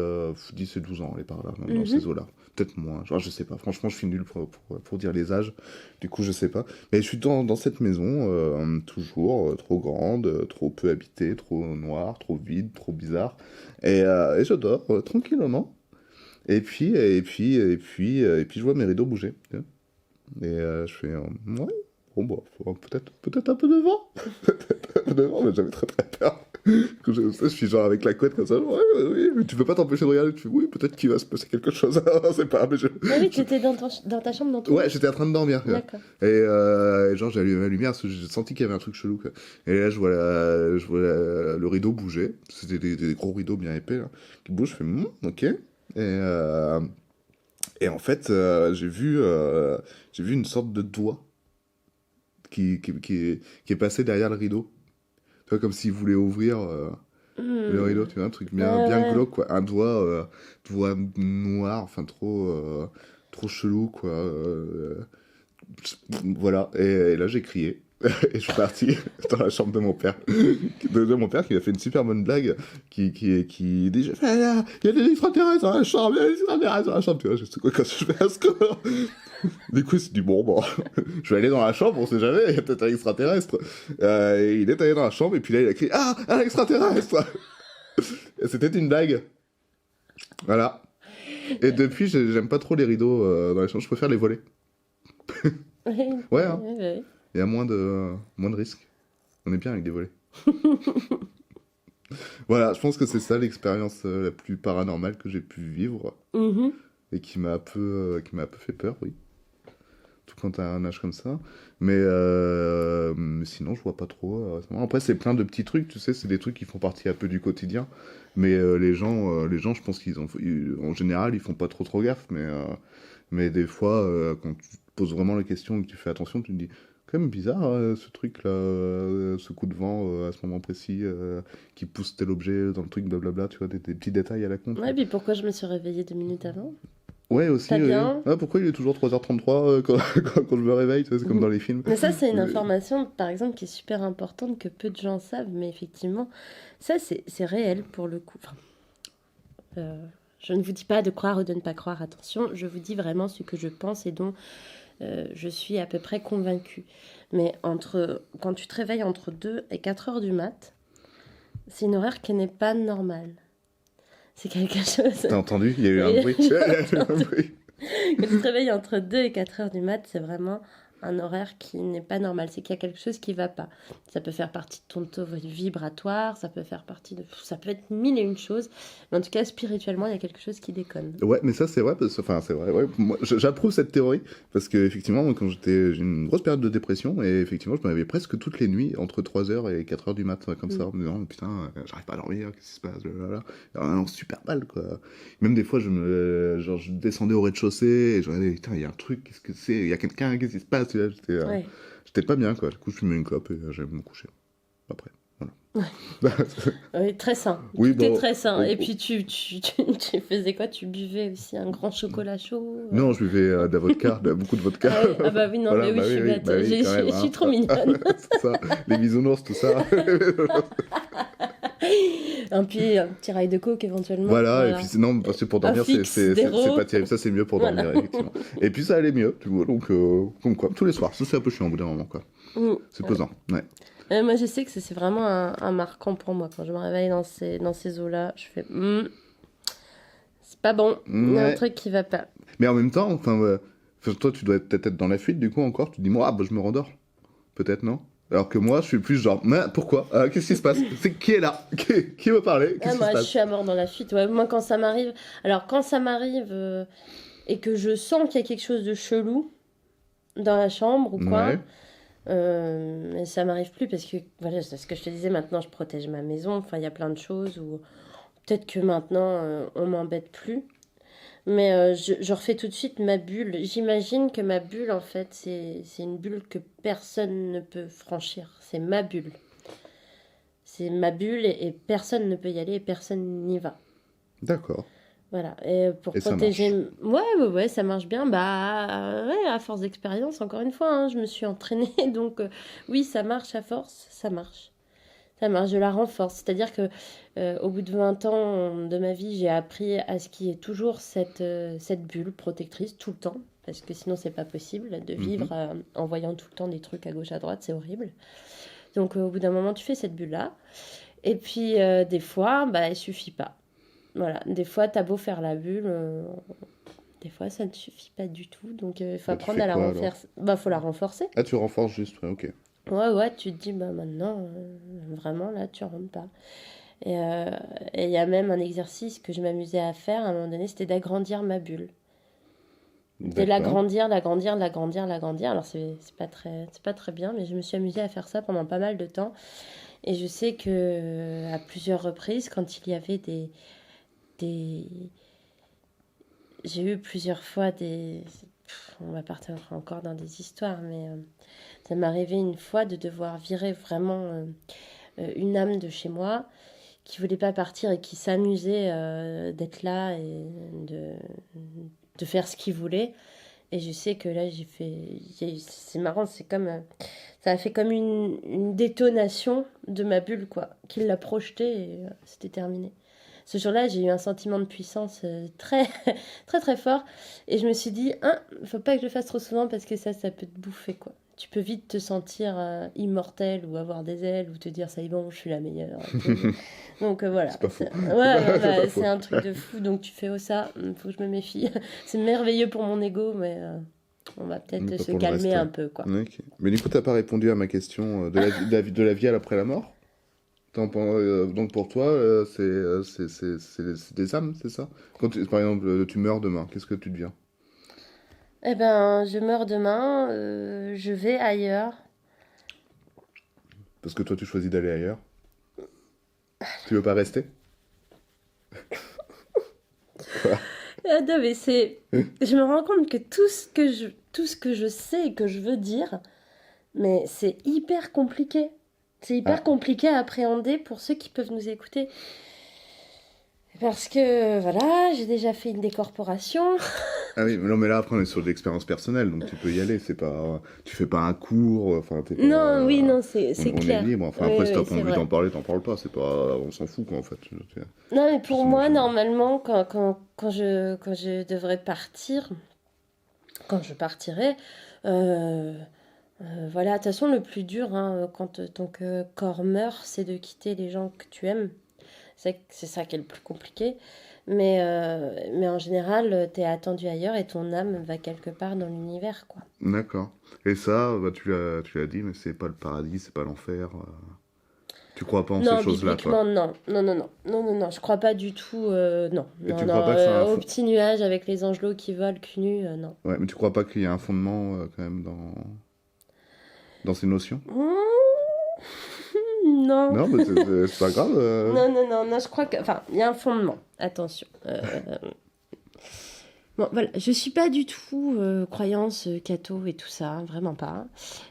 B: 12 ans, elle est par là, dans
C: Mhm.
B: ces eaux-là. Peut-être moins, genre, je sais pas. Franchement, je suis nul pour dire les âges. Du coup, je sais pas. Mais je suis dans cette maison, toujours trop grande, trop peu habitée, trop noire, trop vide, trop bizarre. Et je dors tranquillement. Et puis, je vois mes rideaux bouger. Tu vois. Je fais, ouais, bon, bah, peut-être un peu de vent. Peut-être un peu de vent, mais j'avais très très peur. Quand je suis genre avec la couette comme ça, genre, ouais, oui, mais tu peux pas t'empêcher de regarder. Tu fais, oui, peut-être qu'il va se passer quelque chose. C'est pas, mais
C: Ah oui, t'étais dans ta chambre dans ton
B: Ouais, j'étais en train de dormir. Tu vois.
C: D'accord.
B: Et genre, j'ai allumé ma lumière parce que j'ai senti qu'il y avait un truc chelou. Quoi. Et là, le rideau bouger. C'était des gros rideaux bien épais là, qui bougent. Je fais, ok. Et en fait, j'ai vu une sorte de doigt qui est passé derrière le rideau. Tu vois, comme s'il voulait ouvrir le rideau, tu vois, un truc bien
C: Ouais.
B: glauque, quoi. Un doigt noir, enfin trop chelou, quoi. Voilà, et là j'ai crié. Et je suis parti dans la chambre de mon père. De mon père qui m'a fait une super bonne blague. Qui dit il y a des extraterrestres dans la chambre, il y a des extraterrestres dans la chambre. Tu vois, je sais quoi quand je fais un score. Du coup, il s'est dit bon, je vais aller dans la chambre, on sait jamais, il y a peut-être un extraterrestre. Et il est allé dans la chambre, et puis là il a crié ah, un extraterrestre. Et c'était une blague. Voilà. Et depuis, j'aime pas trop les rideaux dans les chambres, je préfère les voler. Ouais, hein.
C: Ouais.
B: Il y a moins de risques. On est bien avec des volets. Voilà, je pense que c'est ça l'expérience la plus paranormale que j'ai pu vivre
C: Mhm.
B: et qui m'a un peu fait peur, oui. Tout quand t'as un âge comme ça. Mais sinon, je vois pas trop. Après, c'est plein de petits trucs, tu sais, c'est des trucs qui font partie un peu du quotidien. Mais les gens, je pense en général, ils font pas trop gaffe. Mais des fois, quand tu te poses vraiment la question et que tu fais attention, tu te dis, quand même bizarre ce truc-là, ce coup de vent à ce moment précis qui pousse tel objet dans le truc, blablabla, tu vois, des petits détails à la con.
C: Ouais, puis pourquoi je me suis réveillée 2 minutes avant?
B: Ouais, aussi.
C: T'as bien.
B: Ah, pourquoi il est toujours 3h33 quand je me réveille, tu vois, c'est comme dans les films.
C: Mais ça, c'est une information, par exemple, qui est super importante que peu de gens savent, mais effectivement, ça, c'est réel pour le coup. Enfin, je ne vous dis pas de croire ou de ne pas croire, attention, je vous dis vraiment ce que je pense et dont je suis à peu près convaincue. Mais quand tu te réveilles entre 2 et 4 heures du mat, c'est une horaire qui n'est pas normale. C'est quelque chose...
B: T'as entendu? Il y a eu un bruit. Il y a eu un bruit.
C: Quand tu te réveilles entre 2 et 4 heures du mat, c'est vraiment un horaire qui n'est pas normal. C'est qu'il y a quelque chose qui ne va pas. Ça peut faire partie de ton taux vibratoire, ça peut faire partie de... Ça peut être mille et une choses. Mais en tout cas, spirituellement, il y a quelque chose qui déconne.
B: Ouais, mais ça, c'est vrai. Enfin, c'est vrai. Ouais. Moi, j'approuve cette théorie. Parce que, effectivement, moi, j'ai une grosse période de dépression. Et effectivement, je me réveillais presque toutes les nuits, entre 3h et 4h du mat, comme ça. En me disant, putain, j'arrive pas à dormir, qu'est-ce qui se passe? Alors, super mal, quoi. Même des fois, je descendais au rez-de-chaussée et je regardais, putain, il y a un truc, qu'est-ce que c'est? Il y a quelqu'un, qu'est-ce qui se passe? Tu vois,
C: Ouais.
B: j'étais pas bien, quoi. Du coup, je fumais une clope et j'allais me coucher. après. Voilà.
C: Oui, très sain.
B: Oui,
C: Tout est
B: bon,
C: très sain.
B: oh,
C: Et
B: oh.
C: puis tu faisais quoi? Tu buvais aussi un grand chocolat chaud?
B: Non, je buvais de la vodka, beaucoup de vodka.
C: Ah, oui. Ah bah oui, non,
B: Voilà,
C: mais oui,
B: bah
C: je suis
B: oui,
C: bête.
B: bah oui, quand même,
C: Je suis
B: hein.
C: trop mignonne.
B: C'est ça, les bisounours, tout ça.
C: Un petit rail de coke éventuellement.
B: Voilà, et puis non, parce que pour dormir,
C: Un fixe, des
B: c'est
C: rôts.
B: pas terrible. Ça, c'est mieux pour dormir,
C: Voilà.
B: effectivement. Et puis ça allait mieux, tu vois, donc, comme quoi, tous les soirs. Ça, c'est un peu chiant au bout d'un moment, quoi.
C: Mm.
B: C'est pesant, ouais.
C: Moi, je sais que c'est vraiment un marquant pour moi. Quand je me réveille dans ces eaux-là, je fais c'est pas bon. Il y a un
B: Ouais.
C: truc qui va pas.
B: Mais en même temps, enfin, toi, tu dois peut-être être dans la fuite, du coup, encore. Tu te dis, moi, bah, je me rendors. Peut-être, non? Alors que moi, je suis plus genre, mais pourquoi? Qu'est-ce qui se passe? Qui est là? Qui veut parler? Qu'est-ce qui
C: Moi,
B: se
C: je
B: passe?
C: suis à mort dans la fuite. Ouais, moi, quand ça m'arrive. Alors, quand ça m'arrive et que je sens qu'il y a quelque chose de chelou dans la chambre ou quoi.
B: Ouais.
C: Mais ça m'arrive plus parce que, voilà, c'est ce que je te disais, maintenant je protège ma maison. Enfin, il y a plein de choses où peut-être que maintenant on m'embête plus. Mais je refais tout de suite ma bulle. J'imagine que ma bulle, en fait, c'est une bulle que personne ne peut franchir. C'est ma bulle. C'est ma bulle et personne ne peut y aller et personne n'y va.
B: D'accord.
C: Voilà, et pour
B: Et ça
C: protéger... Ouais, ça marche bien. Bah, ouais, à force d'expérience, encore une fois, hein, je me suis entraînée. Donc, oui, ça marche à force, ça marche. Ça marche, je la renforce. C'est-à-dire que au bout de 20 ans de ma vie, j'ai appris à ce qu'il y ait toujours cette bulle protectrice tout le temps. Parce que sinon, c'est pas possible de vivre en voyant tout le temps des trucs à gauche, à droite, c'est horrible. Donc, au bout d'un moment, tu fais cette bulle-là. Et puis, des fois, bah, elle suffit pas. Voilà, des fois, t'as beau faire la bulle, des fois, ça ne suffit pas du tout. Donc, il faut
B: Bah, tu
C: apprendre
B: fais
C: à la
B: quoi,
C: renforcer. Bah, faut la renforcer.
B: Ah, tu renforces juste, ouais, ok.
C: Ouais, tu te dis, bah maintenant, vraiment, là, tu rentres pas. Et il y a même un exercice que je m'amusais à faire à un moment donné, c'était d'agrandir ma bulle. De
B: D'accord.
C: l'agrandir. Alors, c'est pas très bien, mais je me suis amusée à faire ça pendant pas mal de temps. Et je sais que à plusieurs reprises, quand il y avait des... J'ai eu plusieurs fois on va partir encore dans des histoires, mais ça m'est arrivé une fois de devoir virer vraiment une âme de chez moi qui voulait pas partir et qui s'amusait d'être là et de faire ce qu'il voulait. Et je sais que là, c'est marrant, c'est comme... ça a fait comme une détonation de ma bulle, quoi. Qu'il l'a projetée et c'était terminé. Ce jour-là, j'ai eu un sentiment de puissance très, très, très fort. Et je me suis dit, faut pas que je le fasse trop souvent parce que ça peut te bouffer, quoi. Tu peux vite te sentir immortel ou avoir des ailes ou te dire, ça y est, bon, je suis la meilleure. Donc voilà.
B: C'est pas faux.
C: Ouais,
B: faux.
C: c'est un truc de fou. Donc tu fais ça, faut que je me méfie. C'est merveilleux pour mon ego, mais on va peut-être
B: Pas
C: se
B: pour le
C: calmer
B: reste,
C: un
B: ouais.
C: peu, quoi.
B: Ok. Mais du coup, t'as pas répondu à ma question de la vie après la mort? Donc pour toi, c'est des âmes, c'est ça? Par exemple, tu meurs demain, qu'est-ce que tu deviens?
C: Eh ben, je meurs demain, je vais ailleurs.
B: Parce que toi, tu choisis d'aller ailleurs. Tu veux pas rester?
C: Non, mais je me rends compte que tout ce que je sais et que je veux dire, mais c'est hyper compliqué. C'est hyper compliqué à appréhender pour ceux qui peuvent nous écouter. Parce que, voilà, j'ai déjà fait une décorporation.
B: Ah oui, mais non, mais là, après, on est sur de l'expérience personnelle, donc tu peux y aller. C'est pas, tu fais pas un cours, enfin, t'es pas,
C: Non, oui, non, c'est
B: on
C: clair.
B: est libre. Enfin,
C: Oui,
B: après, si t'as
C: oui,
B: pas
C: c'est
B: envie
C: vrai.
B: d'en parler, t'en parles pas. C'est pas, on s'en fout, quoi, en fait.
C: Non, mais pour
B: C'est
C: moi,
B: normal.
C: normalement, quand je devrais partir, quand je partirai, voilà, de toute façon, le plus dur, hein, quand ton corps meurt, c'est de quitter les gens que tu aimes. C'est ça qui est le plus compliqué. Mais en général, t'es attendu ailleurs et ton âme va quelque part dans l'univers, quoi.
B: D'accord. Et ça, bah, tu l'as dit, mais c'est pas le paradis, c'est pas l'enfer. Tu crois pas en
C: Non,
B: ces choses-là,
C: bibliquement,
B: toi?
C: non, je crois pas du tout, non.
B: Et
C: Non,
B: tu
C: non,
B: crois pas que ça a un
C: au
B: fond...
C: petit nuage avec les angelots qui volent cul nu, non.
B: Ouais, mais tu crois pas qu'il y a un fondement, quand même, dans ces notions?
C: Non.
B: Non, mais c'est pas grave.
C: Non, je crois que... Enfin, il y a un fondement, attention. Bon, voilà, je suis pas du tout croyance catho et tout ça, hein, vraiment pas.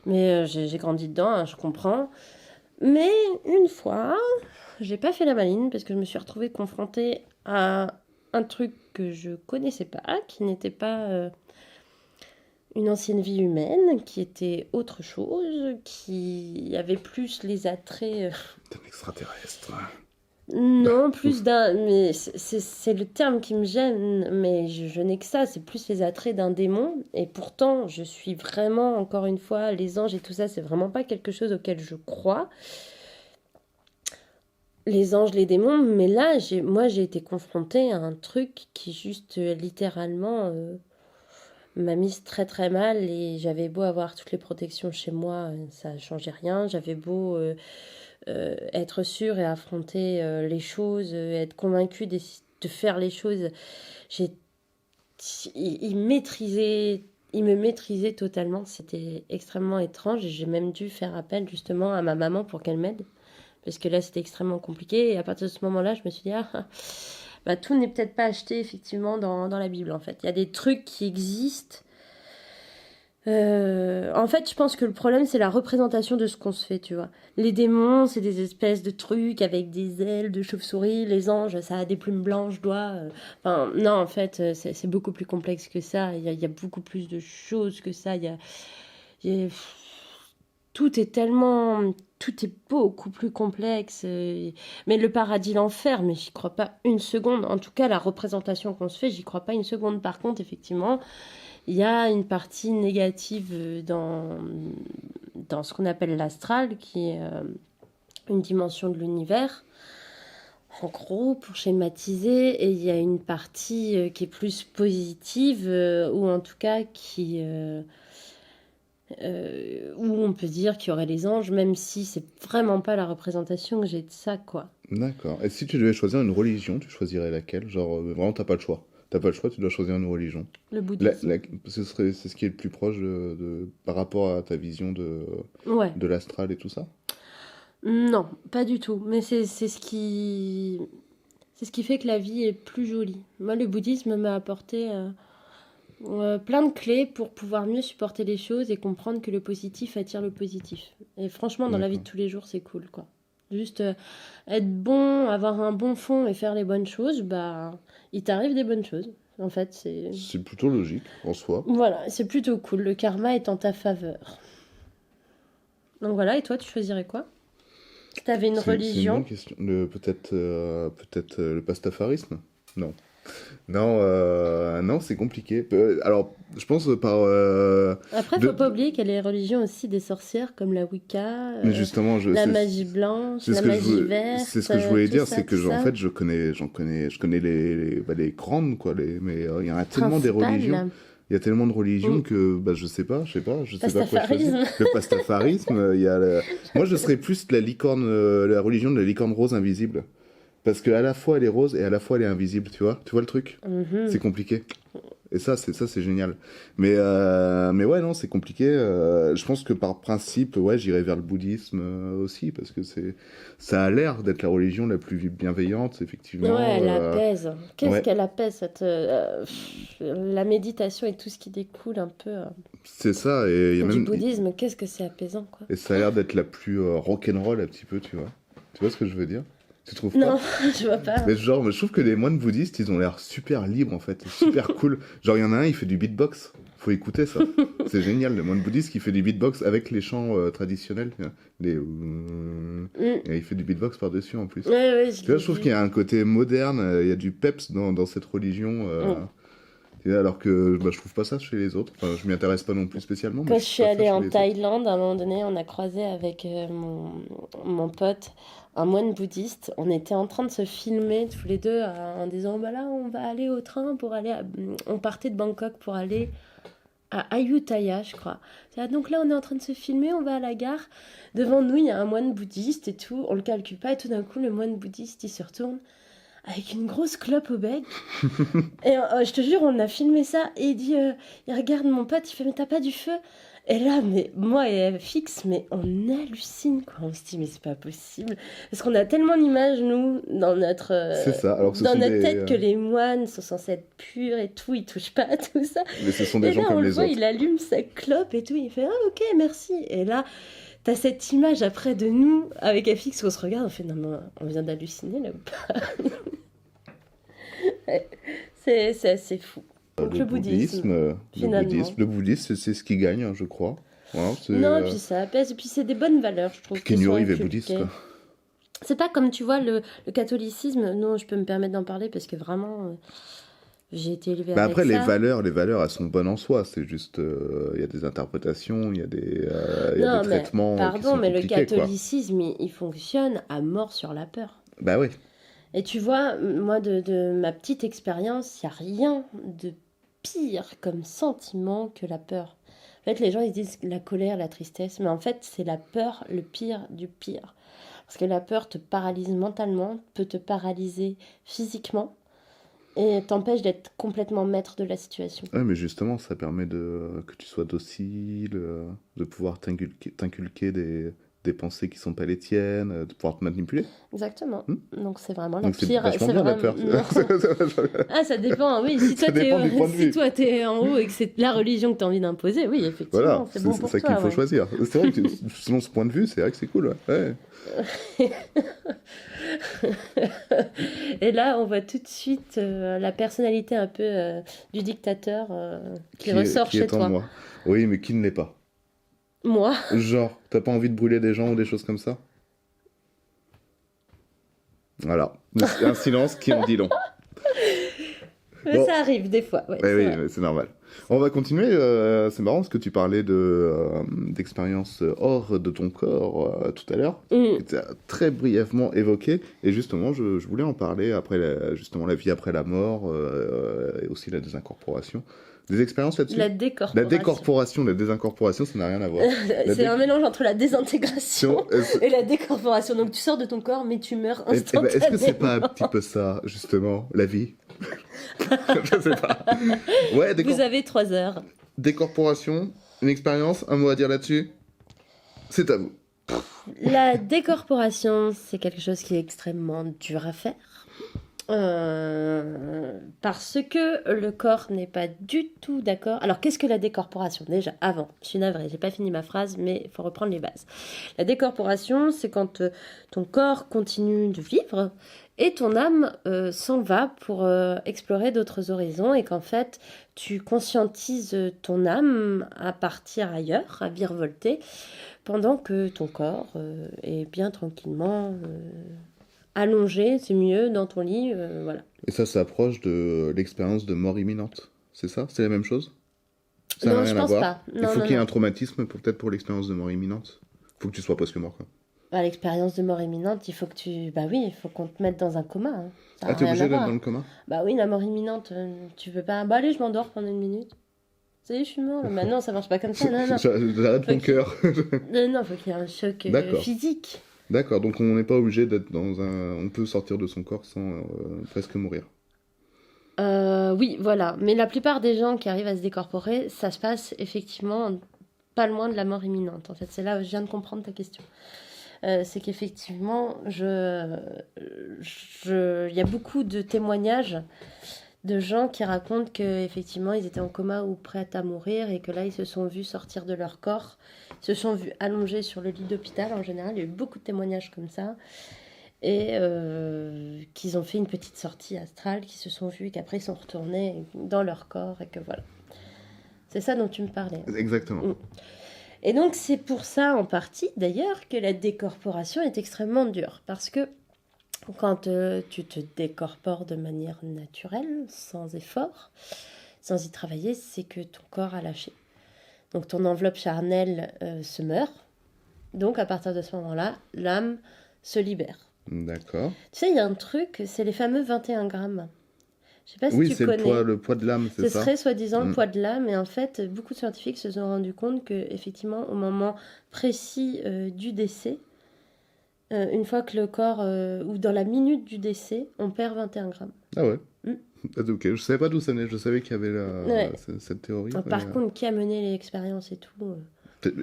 C: Mais j'ai grandi dedans, hein, je comprends. Mais une fois, j'ai pas fait la maline parce que je me suis retrouvée confrontée à un truc que je connaissais pas, qui n'était pas une ancienne vie humaine, qui était autre chose, qui avait plus les attraits.
B: T'es un extraterrestre.
C: Non, plus d'un. Mais c'est le terme qui me gêne, mais je n'ai que ça, c'est plus les attraits d'un démon. Et pourtant, je suis vraiment, encore une fois, les anges et tout ça, c'est vraiment pas quelque chose auquel je crois. Les anges, les démons, mais là, moi, j'ai été confrontée à un truc qui juste littéralement m'a mise très très mal et j'avais beau avoir toutes les protections chez moi, ça ne changeait rien. J'avais beau être sûre et affronter les choses, être convaincue de faire les choses. J'ai, il maîtrisait, il me maîtrisait totalement. C'était extrêmement étrange et j'ai même dû faire appel justement à ma maman pour qu'elle m'aide. Parce que là, c'était extrêmement compliqué. Et à partir de ce moment-là, je me suis dit, bah, tout n'est peut-être pas acheté, effectivement, dans la Bible, en fait. Il y a des trucs qui existent. En fait, je pense que le problème, c'est la représentation de ce qu'on se fait, tu vois. Les démons, c'est des espèces de trucs avec des ailes de chauve-souris. Les anges, ça a des plumes blanches, doigts. Enfin, non, en fait, c'est beaucoup plus complexe que ça. Il y a beaucoup plus de choses que ça. Il y a tout est beaucoup plus complexe. Mais le paradis, l'enfer, mais j'y crois pas une seconde. En tout cas, la représentation qu'on se fait, j'y crois pas une seconde. Par contre, effectivement, il y a une partie négative dans ce qu'on appelle l'astral, qui est une dimension de l'univers. En gros, pour schématiser, et il y a une partie qui est plus positive, ou en tout cas où on peut dire qu'il y aurait les anges, même si c'est vraiment pas la représentation que j'ai de ça, quoi.
B: D'accord. Et si tu devais choisir une religion, tu choisirais laquelle? Genre, vraiment, t'as pas le choix. T'as pas le choix, tu dois choisir une religion.
C: Le bouddhisme.
B: C'est ce qui est le plus proche par rapport à ta vision
C: Ouais.
B: de l'astral et tout ça?
C: Non, pas du tout. Mais c'est ce qui fait que la vie est plus jolie. Moi, le bouddhisme m'a apporté plein de clés pour pouvoir mieux supporter les choses et comprendre que le positif attire le positif. Et franchement, dans la vie de tous les jours, c'est cool, quoi. Juste être bon, avoir un bon fond et faire les bonnes choses, bah, il t'arrive des bonnes choses. En fait,
B: C'est plutôt logique, en soi.
C: voilà, c'est plutôt cool. Le karma est en ta faveur. Donc voilà, et toi, tu choisirais quoi? Si t'avais une
B: C'est une
C: religion?
B: bonne question. Peut-être le pastafarisme? Non. Non, non, c'est compliqué. Alors, je pense
C: Après, faut pas oublier qu'il y a les religions aussi des sorcières, comme la Wicca,
B: mais justement,
C: la magie blanche, la magie verte.
B: c'est ce que je voulais dire,
C: ça,
B: c'est que
C: tout
B: en
C: ça.
B: fait, je connais les grandes, quoi, mais il y en a tellement des
C: Principales.
B: religions. Il y a tellement de religions que bah, je sais pas quoi choisir. Le pastafarisme, il y a moi je serais plus la licorne, la religion de la licorne rose invisible. Parce qu'à la fois elle est rose et à la fois elle est invisible, tu vois? Tu vois le truc?
C: Mhm.
B: C'est compliqué. Et ça, c'est génial. Mais ouais, non, c'est compliqué. Je pense que par principe, ouais, j'irais vers le bouddhisme aussi, parce que ça a l'air d'être la religion la plus bienveillante, effectivement.
C: Ouais, elle apaise. Qu'est-ce
B: ouais.
C: qu'elle apaise, la méditation et tout ce qui découle un peu
B: C'est ça, et il y a
C: du
B: même...
C: bouddhisme, qu'est-ce que c'est apaisant, quoi.
B: Et ça a l'air d'être la plus rock'n'roll, un petit peu, tu vois? Tu vois ce que je veux dire? Tu trouves
C: Non,
B: pas?
C: je vois pas.
B: Mais genre, je trouve que les moines bouddhistes, ils ont l'air super libres, en fait, super cool. Genre, il y en a un, il fait du beatbox. Faut écouter ça. C'est génial, le moine bouddhiste qui fait du beatbox avec les chants traditionnels. Les... Et il fait du beatbox par-dessus, en plus.
C: Ouais,
B: Tu vois, je trouve qu'il y a un côté moderne, il y a du peps dans cette religion. Alors que bah, je trouve pas ça chez les autres. Enfin, je m'y intéresse pas non plus spécialement.
C: Quand
B: Mais
C: je suis
B: trouve pas ça
C: allée
B: chez
C: en
B: les autres.
C: Thaïlande, à un moment donné, on a croisé avec mon pote un moine bouddhiste. On était en train de se filmer tous les deux en disant bah là, on va aller au train pour aller. On partait de Bangkok pour aller à Ayutthaya, je crois. Donc là, on est en train de se filmer, on va à la gare. Devant nous, il y a un moine bouddhiste et tout. On le calcule pas. Et tout d'un coup, le moine bouddhiste, il se retourne avec une grosse clope au bec. Et je te jure, on a filmé ça. Et il dit, il regarde mon pote, il fait, mais t'as pas du feu? Et là, mais moi et FX, mais on hallucine, quoi. On se dit, mais c'est pas possible. Parce qu'on a tellement d'images, nous,
B: C'est ça, alors que ce
C: dans
B: sont
C: notre
B: des...
C: tête, que les moines sont censés être purs et tout, ils touchent pas à tout ça.
B: Mais ce sont
C: Et
B: des gens
C: là, on
B: comme
C: le
B: les
C: voit,
B: autres.
C: il allume sa clope et tout, il fait, ah ok, merci. Et là, t'as cette image après de nous, avec FX, où on se regarde, on fait, non, mais on vient d'halluciner, là, ou pas? C'est assez fou. Donc le bouddhisme, finalement.
B: Le bouddhisme, c'est ce qui gagne, hein, je crois. Voilà,
C: Non, et puis ça apaise, et puis c'est des bonnes valeurs, je trouve, qui
B: Keanu
C: sont
B: Reeves est
C: inculquées.
B: bouddhiste, quoi.
C: C'est pas comme, tu vois, le catholicisme, non, je peux me permettre d'en parler parce que vraiment, j'ai été élevée
B: Bah
C: avec
B: après,
C: ça.
B: les valeurs, elles sont bonnes en soi. C'est juste, il y a des interprétations, il y a des
C: Non, mais
B: traitements qui
C: pardon,
B: sont
C: mais le
B: compliqués, quoi.
C: catholicisme, il fonctionne à mort sur la peur.
B: Bah oui.
C: Et tu vois, moi, de ma petite expérience, il n'y a rien de pire comme sentiment que la peur. En fait, les gens, ils disent la colère, la tristesse, mais en fait, c'est la peur le pire du pire. Parce que la peur te paralyse mentalement, peut te paralyser physiquement, et t'empêche d'être complètement maître de la situation.
B: Ouais, mais justement, ça permet que tu sois docile, de pouvoir t'inculquer des pensées qui sont pas les tiennes, de pouvoir te manipuler.
C: Exactement.
B: Hmm.
C: Donc c'est vraiment la
B: Donc c'est
C: pire.
B: vachement bien, la peur.
C: Ah, ça dépend, oui. Si toi,
B: Ça dépend du point de vue.
C: si toi t'es en haut et que c'est la religion que t'as envie d'imposer, oui, effectivement,
B: Voilà,
C: c'est bon pour
B: ça
C: toi.
B: qu'il faut
C: ouais.
B: choisir. C'est vrai que selon ce point de vue, c'est vrai que c'est cool. Ouais.
C: Et là, on voit tout de suite la personnalité un peu du dictateur qui ressort
B: qui
C: chez
B: est en
C: toi.
B: moi. Oui, mais qui ne l'est pas.
C: Moi.
B: Genre, t'as pas envie de brûler des gens ou des choses comme ça? Voilà. Un silence qui en dit long.
C: Mais
B: Bon.
C: ça arrive des fois. Ouais,
B: Eh
C: c'est
B: oui,
C: vrai.
B: mais c'est normal. On va continuer. C'est marrant parce que tu parlais d'expériences hors de ton corps tout à l'heure.
C: Mm.
B: Que tu as très brièvement évoqué. Et justement, je voulais en parler après justement la vie après la mort et aussi la désincorporation. Des expériences là-dessus?
C: La décorporation.
B: La décorporation, la désincorporation, ça n'a rien à voir.
C: C'est un mélange entre la désintégration
B: Est-ce
C: et la décorporation. Donc tu sors de ton corps, mais tu meurs instantanément.
B: est-ce que c'est pas un petit peu ça, justement, la vie? Je sais pas. Ouais,
C: Vous avez 3 heures.
B: décorporation, une expérience, un mot à dire là-dessus? C'est à vous.
C: La décorporation, c'est quelque chose qui est extrêmement dur à faire. Parce que le corps n'est pas du tout d'accord. Alors, qu'est-ce que la décorporation? Déjà, avant, je suis navrée, j'ai pas fini ma phrase, mais il faut reprendre les bases. La décorporation, c'est quand ton corps continue de vivre et ton âme s'en va pour explorer d'autres horizons et qu'en fait, tu conscientises ton âme à partir ailleurs, à virevolter, pendant que ton corps est bien tranquillement allongé, c'est mieux, dans ton lit, voilà.
B: Et ça s'approche de l'expérience de mort imminente. C'est ça? C'est la même chose? Ça n'a
C: Non,
B: rien
C: je
B: à
C: pense
B: voir.
C: pas.
B: Il
C: Non,
B: faut
C: non,
B: qu'il y ait
C: non.
B: un traumatisme peut-être pour l'expérience de mort imminente. Faut que tu sois presque mort, quoi.
C: Bah, l'expérience de mort imminente, il faut que tu... Bah oui, il faut qu'on te mette dans un coma. Hein. Ça a
B: Ah, t'es
C: rien
B: obligé
C: à
B: d'être
C: voir.
B: dans le coma?
C: Bah oui, la mort imminente, tu peux pas... Bah allez, je m'endors pendant 1 minute. Ça y est, je suis mort. Bah non, ça marche pas comme ça, non, non.
B: J'arrête mon
C: Ok.
B: cœur.
C: Non, faut qu'il y ait un choc
B: D'accord.
C: physique.
B: D'accord, donc on n'est pas obligé d'être dans un... On peut sortir de son corps sans presque mourir.
C: Oui, voilà. Mais la plupart des gens qui arrivent à se décorporer, ça se passe effectivement pas loin de la mort imminente. En fait, c'est là où je viens de comprendre ta question. C'est qu'effectivement, il y a beaucoup de témoignages de gens qui racontent qu'effectivement, ils étaient en coma ou prêts à mourir et que là, ils se sont vus sortir de leur corps, ils se sont vus allongés sur le lit d'hôpital en général. Il y a eu beaucoup de témoignages comme ça. Et qu'ils ont fait une petite sortie astrale, qu'ils se sont vus, qu'après ils sont retournés dans leur corps et que voilà. C'est ça dont tu me parlais.
B: Exactement.
C: Mm. Et donc c'est pour ça en partie d'ailleurs que la décorporation est extrêmement dure. Parce que quand tu te décorpores de manière naturelle, sans effort, sans y travailler, c'est que ton corps a lâché. Donc ton enveloppe charnelle se meurt. Donc à partir de ce moment-là, l'âme se libère.
B: D'accord.
C: Tu sais, il y a un truc, c'est les fameux 21 grammes. Je sais pas si
B: Oui,
C: tu
B: c'est
C: connais.
B: le poids de l'âme, c'est
C: Ce
B: ça?
C: serait soi-disant le
B: Mm.
C: poids de l'âme, et en fait, beaucoup de scientifiques se sont rendus compte que, effectivement, au moment précis du décès, une fois que le corps, ou dans la minute du décès, on perd 21 grammes.
B: Ah ouais.
C: Mm.
B: Ah, ok, je savais pas d'où ça venait, je savais qu'il y avait
C: Ouais.
B: cette théorie.
C: Par contre, qui a mené l'expérience et tout
B: Quelle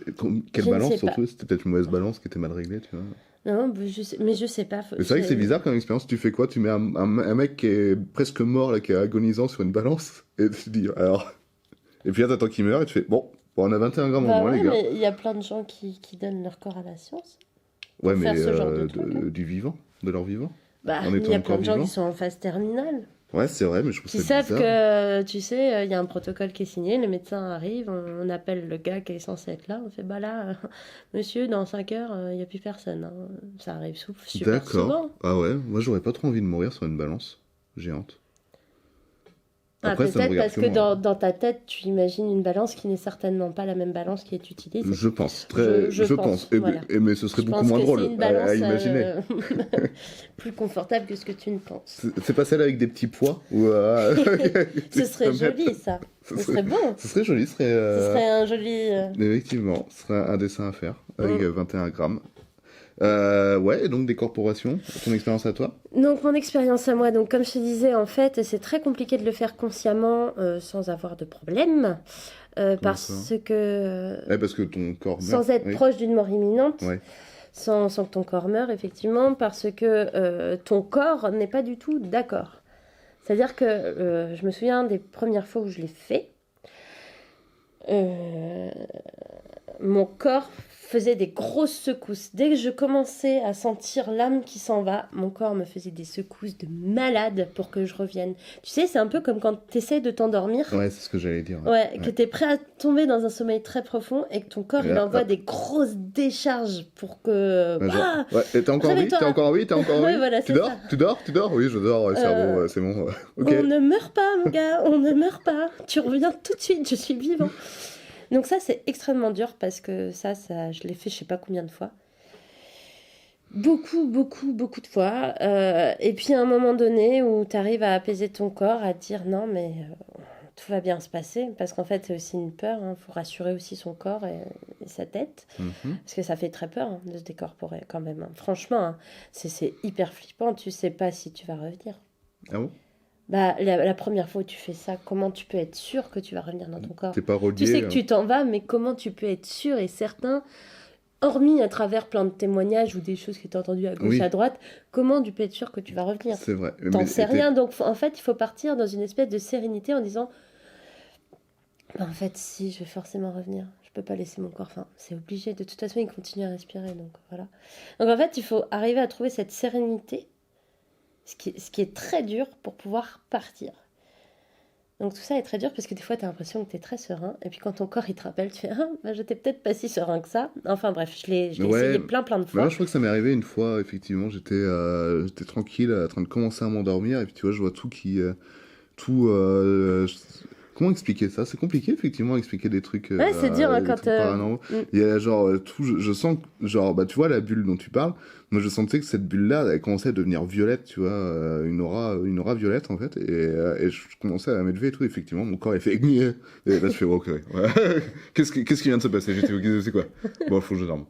C: je ne
B: balance
C: sais pas.
B: surtout? C'était peut-être une mauvaise balance qui était mal réglée, tu vois.
C: Non, mais je sais pas.
B: Mais c'est vrai que c'est bizarre comme expérience. Tu fais quoi? Tu mets un mec qui est presque mort, là, qui est agonisant sur une balance, et tu te dis, alors. Et puis là, t'attends qu'il meure, et tu fais, bon, on a 21 grammes en
C: Bah
B: moins,
C: ouais,
B: les gars.
C: mais il y a plein de gens qui donnent leur corps à la science.
B: Ouais, mais
C: faire ce genre de truc, hein.
B: du vivant, de leur vivant.
C: Bah,
B: En
C: il
B: étant
C: y a
B: encore
C: plein de gens
B: vivant.
C: qui sont en phase terminale.
B: Ouais, c'est vrai, mais je trouve
C: Qui
B: ça
C: savent
B: bizarre.
C: que, tu sais, il y a un protocole qui est signé, le médecin arrive, on appelle le gars qui est censé être là, on fait, bah là, monsieur, dans 5 heures, il n'y a plus personne, hein. Ça arrive super
B: D'accord.
C: souvent.
B: Ah ouais, moi j'aurais pas trop envie de mourir sur une balance géante.
C: Ah,
B: Après, ça me
C: peut-être
B: regarde
C: parce
B: que
C: que
B: moi.
C: dans ta tête, tu imagines une balance qui n'est certainement pas la même balance qui est utilisée.
B: Je pense,
C: Je pense,
B: Et,
C: voilà.
B: mais ce serait
C: Je
B: beaucoup
C: pense
B: moins
C: que
B: drôle
C: c'est une
B: à
C: balance
B: imaginer.
C: plus confortable que ce que tu ne penses.
B: C'est pas celle avec des petits pois ou
C: Ce serait joli, ça. Ce serait bon.
B: Ce serait joli,
C: Ce serait un joli...
B: effectivement, ce serait un dessin à faire avec 21 grammes. Ouais, et donc des corporations, ton expérience à toi?
C: Donc mon expérience à moi, donc comme je te disais, en fait, c'est très compliqué de le faire consciemment sans avoir de problème, parce que
B: Ouais, parce que ton corps meurt.
C: sans être
B: Oui.
C: proche d'une mort imminente,
B: Ouais.
C: sans que ton corps meure, effectivement, parce que ton corps n'est pas du tout d'accord. C'est-à-dire que je me souviens des premières fois où je l'ai fait, mon corps faisait des grosses secousses. Dès que je commençais à sentir l'âme qui s'en va, mon corps me faisait des secousses de malade pour que je revienne. Tu sais, c'est un peu comme quand tu essaies de t'endormir.
B: Ouais, c'est ce que j'allais dire.
C: Ouais, que tu es prêt à tomber dans un sommeil très profond et que ton corps, il envoie des grosses décharges pour que...
B: Ouais, genre,
C: Ah,
B: ouais, et t'es encore en vie?
C: réveille-toi.
B: T'es encore en vie? T'es encore en vie?
C: Ouais, voilà,
B: Tu
C: c'est
B: dors?
C: ça.
B: Tu dors? Oui, je dors, ouais, cerveau, c'est bon. Ok.
C: On ne meurt pas, mon gars, on ne meurt pas. Tu reviens tout de suite, je suis vivant. Donc ça, c'est extrêmement dur parce que ça je l'ai fait je sais pas combien de fois. Beaucoup de fois. Et puis à un moment donné où tu arrives à apaiser ton corps, à te dire non, mais tout va bien se passer. Parce qu'en fait, c'est aussi une peur. Il faut rassurer aussi son corps et sa tête.
B: Mhm.
C: Parce que ça fait très peur de se décorporer quand même. Franchement, c'est hyper flippant. Tu sais pas si tu vas revenir.
B: Ah bon?
C: Bah, la première fois où tu fais ça, comment tu peux être sûr que tu vas revenir dans ton corps?
B: T'es pas relié.
C: Tu sais que tu t'en vas, mais comment tu peux être sûr et certain, hormis à travers plein de témoignages ou des choses que tu as entendues à gauche,
B: Oui.
C: à droite, comment tu peux être sûr que tu vas revenir?
B: C'est vrai.
C: T'en
B: Mais
C: sais rien, donc en fait, il faut partir dans une espèce de sérénité en disant, bah, en fait, si, je vais forcément revenir. Je peux pas laisser mon corps, enfin, c'est obligé. De toute façon, il continue à respirer, donc voilà. Donc en fait, il faut arriver à trouver cette sérénité, ce qui est très dur pour pouvoir partir. Donc tout ça est très dur parce que des fois tu as l'impression que tu es très serein et puis quand ton corps il te rappelle, tu fais ah bah j'étais peut-être pas si serein que ça. Enfin bref, je l'ai essayé plein de
B: Bah,
C: fois.
B: moi, je crois que ça m'est arrivé une fois, effectivement, j'étais tranquille, en train de commencer à m'endormir, et puis tu vois, je vois tout qui... Comment expliquer ça? C'est compliqué, effectivement, expliquer des trucs...
C: Ouais, c'est dur hein,
B: des
C: quand...
B: trucs paranormaux. Il y a genre tout... Je sens que, genre, bah tu vois, la bulle dont tu parles, moi je sentais que cette bulle-là, elle commençait à devenir violette, tu vois, une aura violette, en fait, et je commençais à m'élever et tout, effectivement, mon corps, il fait... Et là, je fais, ok, ouais. Qu'est-ce qui vient de se passer? J'étais, c'est quoi? Bon, faut que je dorme.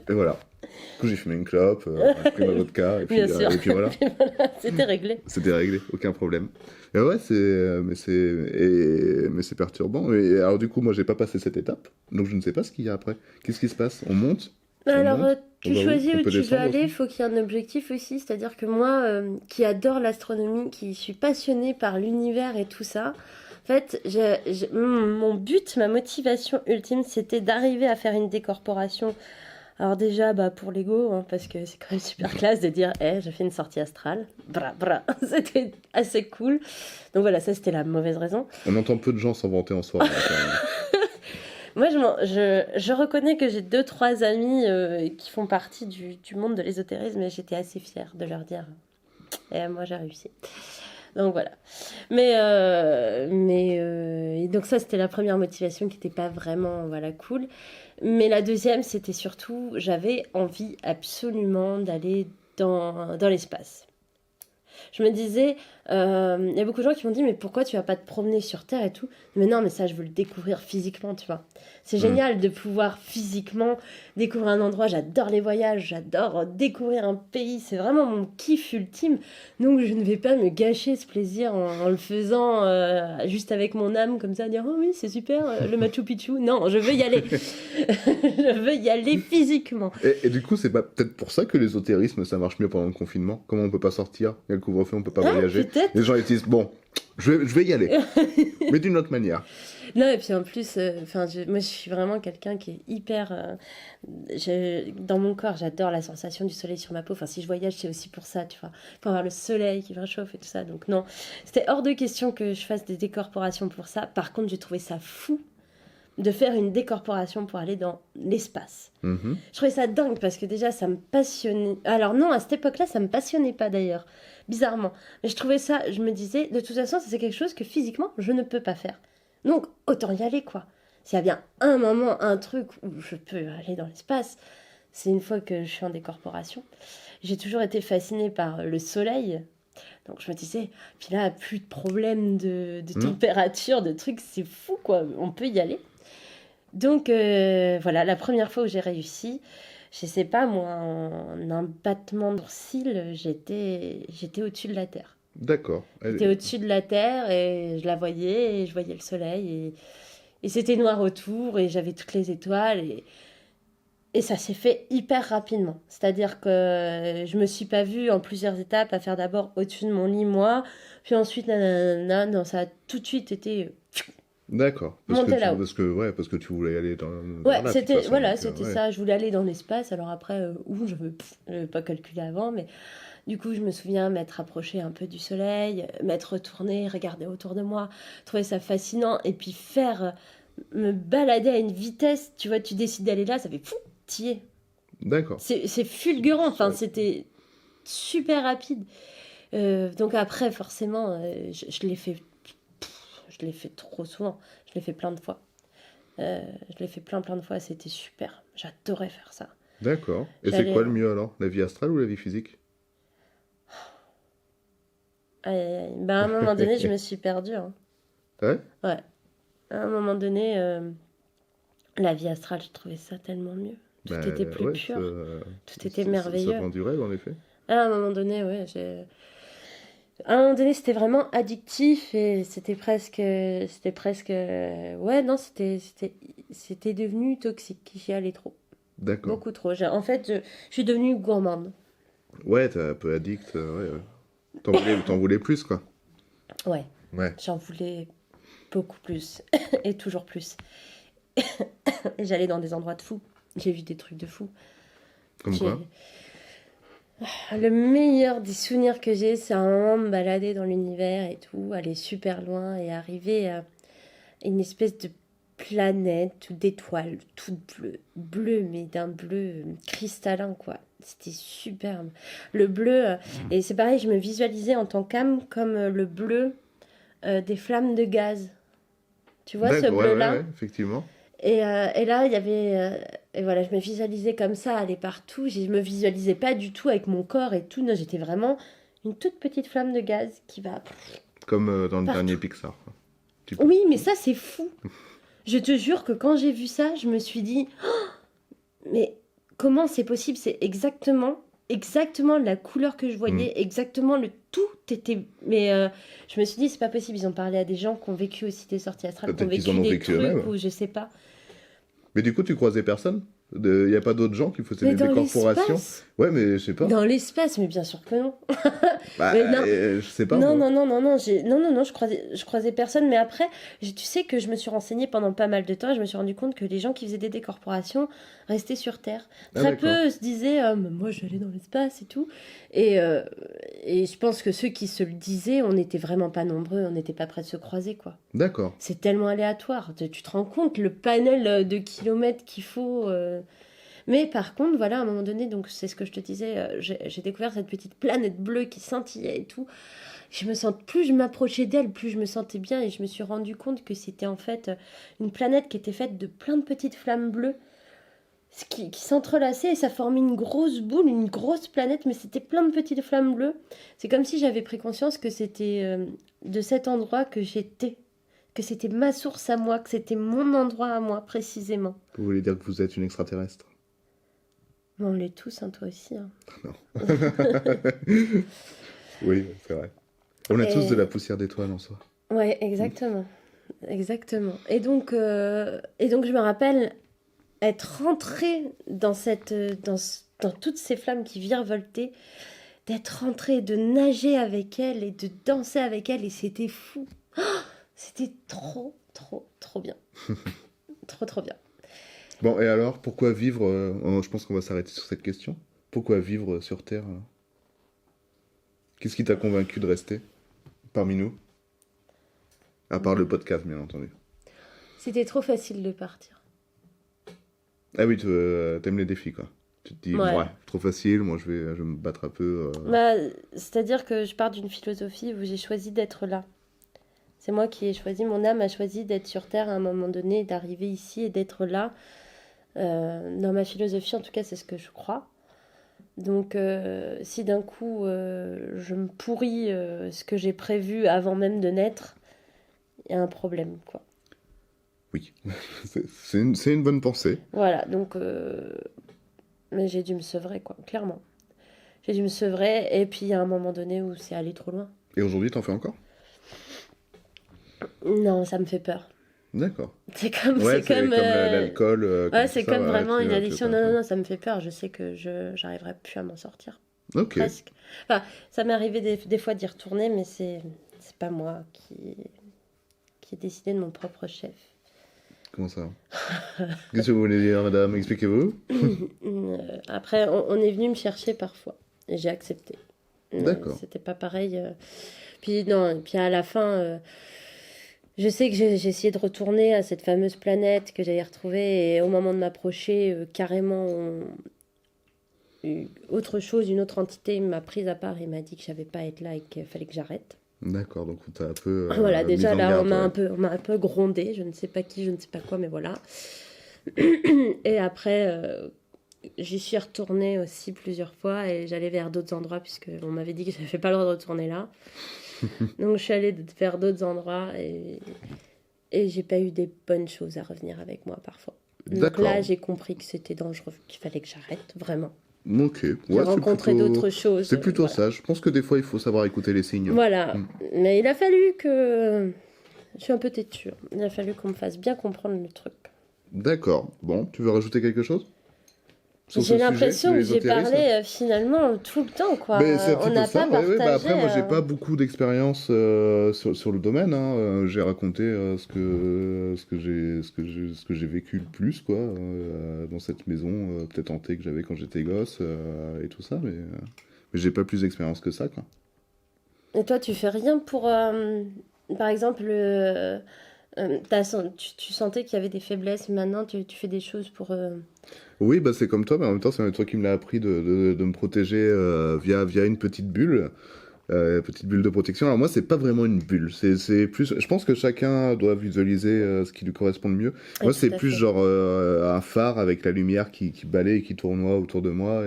B: Et voilà. Du coup, j'ai fumé une clope, j'ai pris ma vodka, et puis,
C: Bien sûr.
B: et puis voilà.
C: Et voilà, c'était réglé.
B: C'était réglé, aucun problème. Et ouais, mais c'est perturbant. Et alors du coup, moi, j'ai pas passé cette étape, donc je ne sais pas ce qu'il y a après. Qu'est-ce qui se passe? On monte?
C: Alors,
B: monte,
C: tu
B: on va où?
C: choisis
B: On
C: où
B: peut
C: tu veux
B: descendre
C: aller, il
B: aussi
C: faut qu'il y ait un objectif aussi. C'est-à-dire que moi, qui adore l'astronomie, qui suis passionnée par l'univers et tout ça, en fait, mon but, ma motivation ultime, c'était d'arriver à faire une décorporation. Alors déjà, bah, pour l'ego, hein, parce que c'est quand même super classe de dire hey, j'ai fait une sortie astrale. Bra, bra. C'était assez cool. Donc voilà, ça, c'était la mauvaise raison.
B: On entend peu de gens s'en vanter en soirée.
C: Moi, je reconnais que j'ai 2-3 amis qui font partie du monde de l'ésotérisme et j'étais assez fière de leur dire et moi, j'ai réussi. Donc voilà. Et donc ça, c'était la première motivation qui n'était pas vraiment voilà, cool. Mais la deuxième, c'était surtout, j'avais envie absolument d'aller dans l'espace. Je me disais, il y a beaucoup de gens qui m'ont dit, mais pourquoi tu vas pas te promener sur Terre et tout? Mais non, mais ça, je veux le découvrir physiquement, tu vois. C'est génial de pouvoir physiquement découvrir un endroit. J'adore les voyages, j'adore découvrir un pays. C'est vraiment mon kiff ultime. Donc, je ne vais pas me gâcher ce plaisir en le faisant juste avec mon âme, comme ça, dire, oh oui, c'est super, le Machu Picchu. Non, je veux y aller. Je veux y aller physiquement.
B: Et du coup, c'est pas peut-être pour ça que l'ésotérisme, ça marche mieux pendant le confinement. Comment on peut pas sortir? Il y a le couvre-feu, on peut pas voyager.
C: Peut-être.
B: Les gens ils disent, bon, je vais y aller. Mais d'une autre manière.
C: Non, et puis en plus, moi je suis vraiment quelqu'un qui est hyper. Dans mon corps, j'adore la sensation du soleil sur ma peau. Enfin, si je voyage, c'est aussi pour ça, tu vois. Pour avoir le soleil qui me réchauffe et tout ça. Donc, non, c'était hors de question que je fasse des décorporations pour ça. Par contre, j'ai trouvé ça fou de faire une décorporation pour aller dans l'espace.
B: Mhm.
C: Je trouvais ça dingue parce que déjà, ça me passionnait. Alors, non, à cette époque-là, ça me passionnait pas d'ailleurs. Bizarrement. Mais je trouvais ça, je me disais, de toute façon, ça, c'est quelque chose que physiquement, je ne peux pas faire. Donc, autant y aller, quoi. S'il y a bien un moment, un truc où je peux aller dans l'espace, c'est une fois que je suis en décorporation. J'ai toujours été fascinée par le soleil. Donc, je me disais, puis là, plus de problème de température, de trucs, c'est fou, quoi. On peut y aller. Donc, voilà, la première fois où j'ai réussi, je sais pas, moi, en un battement de cils, j'étais au-dessus de la Terre.
B: D'accord.
C: J'étais au-dessus de la Terre et je la voyais et je voyais le soleil et c'était noir autour et j'avais toutes les étoiles et ça s'est fait hyper rapidement. C'est-à-dire que je me suis pas vue en plusieurs étapes à faire d'abord au-dessus de mon lit, moi, puis ensuite, nanana, non, ça a tout de suite été...
B: D'accord.
C: Monter là-haut.
B: Parce que tu voulais aller dans
C: Ouais,
B: là,
C: c'était
B: de toute façon,
C: voilà,
B: donc,
C: c'était
B: ouais.
C: ça. Je voulais aller dans l'espace. Alors après, où je n'avais pas calculé avant, mais du coup, je me souviens m'être rapprochée un peu du soleil, m'être retournée, regarder autour de moi, trouver ça fascinant, et puis me balader à une vitesse. Tu vois, tu décides d'aller là, ça fait fou, t'y es.
B: D'accord.
C: C'est fulgurant. Enfin,
B: Ouais.
C: c'était super rapide. Donc après, forcément, je l'ai fait. Je l'ai fait trop souvent. Je l'ai fait plein de fois. Je l'ai fait plein de fois, c'était super. J'adorais faire ça.
B: D'accord. Et c'est
C: J'allais-
B: quoi le mieux alors? La vie astrale ou la vie physique?
C: Ben, à un moment donné, je me suis perdue. Hein.
B: Ouais.
C: Ouais. À un moment donné, la vie astrale, je trouvais ça tellement mieux. Tout
B: Bah,
C: était plus
B: ouais,
C: pur. Tout était
B: ça
C: merveilleux.
B: vend du rêve en effet.
C: À un moment donné, ouais, à un moment donné, c'était vraiment addictif et c'était presque, ouais, non, c'était devenu toxique. J'y allais trop,
B: D'accord.
C: beaucoup trop. En fait, je suis devenue gourmande.
B: Ouais, t'es un peu addict. Ouais, ouais. T'en voulais plus quoi.
C: Ouais,
B: Ouais.
C: j'en voulais beaucoup plus et toujours plus. Et j'allais dans des endroits de fous. J'ai vu des trucs de fous.
B: Comme
C: J'ai-
B: quoi?
C: Le meilleur des souvenirs que j'ai, c'est un moment me balader dans l'univers et tout, aller super loin et arriver à une espèce de planète ou d'étoile toute bleue, mais d'un bleu cristallin, quoi. C'était superbe. Le bleu, et c'est pareil, je me visualisais en tant qu'âme comme le bleu des flammes de gaz. Tu vois ce
B: D'accord, ouais,
C: bleu-là?
B: ouais, effectivement.
C: Et là, il y avait... et voilà, je me visualisais comme ça, aller partout. Je me visualisais pas du tout avec mon corps et tout. Non, j'étais vraiment une toute petite flamme de gaz qui va...
B: Comme dans le
C: Partout.
B: dernier Pixar. Quoi. Petit peu.
C: Oui, mais ça, c'est fou. Je te jure que quand j'ai vu ça, je me suis dit... Oh, mais comment c'est possible? C'est exactement la couleur que je voyais, exactement le tout était... Mais je me suis dit, c'est pas possible. Ils ont parlé à des gens qui ont vécu aussi des sorties astrales, qui ont
B: Peut-être qu'ils
C: vécu
B: en ont
C: des
B: vécu
C: trucs
B: eux-mêmes.
C: ou je sais pas.
B: Mais du coup, tu croisais personne? Il n'y a pas d'autres gens qui faisaient
C: Mais
B: des
C: dans
B: décorporations?
C: l'espace
B: Ouais, mais je sais pas.
C: Dans l'espace, mais bien sûr que non.
B: Bah,
C: Mais non.
B: je sais pas.
C: Non,
B: moi.
C: non, non, non, non, je croisais personne. Mais après, tu sais que je me suis renseignée pendant pas mal de temps et je me suis rendu compte que les gens qui faisaient des décorporations restaient sur Terre.
B: Ah,
C: Très
B: d'accord.
C: peu se disaient, moi je vais aller dans l'espace et tout. Et je pense que ceux qui se le disaient, on n'était vraiment pas nombreux, on n'était pas près de se croiser, quoi.
B: D'accord.
C: C'est tellement aléatoire. Tu te rends compte le panel de kilomètres qu'il faut. Mais par contre, voilà, à un moment donné, donc c'est ce que je te disais, j'ai découvert cette petite planète bleue qui scintillait et tout. Plus je m'approchais d'elle, plus je me sentais bien et je me suis rendu compte que c'était en fait une planète qui était faite de plein de petites flammes bleues. qui s'entrelaçaient et ça formait une grosse boule, une grosse planète, mais c'était plein de petites flammes bleues. C'est comme si j'avais pris conscience que c'était de cet endroit que j'étais, que c'était ma source à moi, que c'était mon endroit à moi, précisément.
B: Vous voulez dire que vous êtes une extraterrestre?
C: Mais on l'est tous, hein, toi aussi. Hein.
B: Non. Oui, c'est vrai. On a tous de la poussière d'étoiles en soi.
C: Ouais, exactement. Exactement. Et donc je me rappelle être rentrée dans dans toutes ces flammes qui virevoltaient, d'être rentrée, de nager avec elles et de danser avec elles, et c'était fou. Oh, c'était trop, trop, trop bien. Trop, trop bien.
B: Bon, et alors, pourquoi vivre je pense qu'on va s'arrêter sur cette question. Pourquoi vivre sur Terre Qu'est-ce qui t'a convaincu de rester parmi nous? À part le podcast, bien entendu.
C: C'était trop facile de partir.
B: Ah oui, t'aimes les défis, quoi. Tu te dis, ouais, trop facile, moi je vais me battre un peu.
C: Bah, c'est-à-dire que je pars d'une philosophie où j'ai choisi d'être là. C'est moi qui ai choisi, mon âme a choisi d'être sur Terre à un moment donné, d'arriver ici et d'être là. Dans ma philosophie, en tout cas, c'est ce que je crois. Donc, si d'un coup, je me pourris ce que j'ai prévu avant même de naître, il y a un problème, quoi.
B: Oui, c'est une bonne pensée.
C: Voilà, donc... Mais j'ai dû me sevrer, quoi, clairement. J'ai dû me sevrer, et puis il y a un moment donné où c'est allé trop loin.
B: Et aujourd'hui, t'en fais encore?
C: Non, ça me fait peur.
B: D'accord.
C: C'est comme
B: l'alcool.
C: Ouais, c'est
B: ça,
C: comme vraiment une
B: tu
C: addiction.
B: vas pas-
C: Non, ça me fait peur. Je sais que j'arriverai plus à m'en sortir.
B: Ok.
C: Presque. Enfin, ça m'est arrivé des fois d'y retourner, mais c'est pas moi qui ai décidé de mon propre chef.
B: Comment ça? Qu'est-ce que vous voulez dire, madame? Expliquez-vous.
C: Après, on est venu me chercher parfois. Et j'ai accepté.
B: D'accord.
C: C'était pas pareil. Puis non, puis à la fin, je sais que j'ai essayé de retourner à cette fameuse planète que j'allais retrouver. Et au moment de m'approcher, carrément, autre chose, une autre entité m'a prise à part et m'a dit que je n'avais pas à être là et qu'il fallait que j'arrête.
B: D'accord, donc on t'a un peu.
C: Voilà, déjà
B: mise en
C: là,
B: garde,
C: on m'a un peu grondé, je ne sais pas qui, je ne sais pas quoi, mais voilà. Et après, j'y suis retournée aussi plusieurs fois et j'allais vers d'autres endroits puisque on m'avait dit que je n'avais pas le droit de retourner là. Donc je suis allée vers d'autres endroits et j'ai pas eu des bonnes choses à revenir avec moi parfois. Donc
B: D'accord.
C: là, j'ai compris que c'était dangereux, qu'il fallait que j'arrête, vraiment.
B: Ok. Ouais,
C: J'ai rencontré d'autres choses.
B: C'est plutôt
C: voilà.
B: ça. Je pense que des fois, il faut savoir écouter les signes.
C: Voilà. Mais il a fallu que... Je suis un peu têtue. Il a fallu qu'on me fasse bien comprendre le truc.
B: D'accord. Bon, tu veux rajouter quelque chose sur ce
C: J'ai
B: sujet,
C: l'impression
B: de
C: que j'ai
B: l'ésotérisme?
C: parlé finalement tout le temps, quoi.
B: Mais c'est un petit
C: On
B: peu
C: n'a
B: ça.
C: pas
B: Ouais,
C: partagé...
B: bah après, moi, j'ai pas beaucoup d'expérience sur le domaine. Hein. J'ai raconté ce que j'ai vécu le plus, quoi, dans cette maison peut-être hantée que j'avais quand j'étais gosse et tout ça, mais j'ai pas plus d'expérience que ça, quoi.
C: Et toi, tu fais rien pour... par exemple, tu sentais qu'il y avait des faiblesses. Maintenant, tu fais des choses pour...
B: Oui, bah c'est comme toi, mais en même temps, c'est un truc qui me l'a appris de me protéger via une petite bulle de protection. Alors moi, c'est pas vraiment une bulle, c'est plus... Je pense que chacun doit visualiser ce qui lui correspond le mieux. Moi,
C: tout
B: c'est
C: à
B: plus
C: fait.
B: genre un phare avec la lumière qui balaye et qui tournoie autour de moi,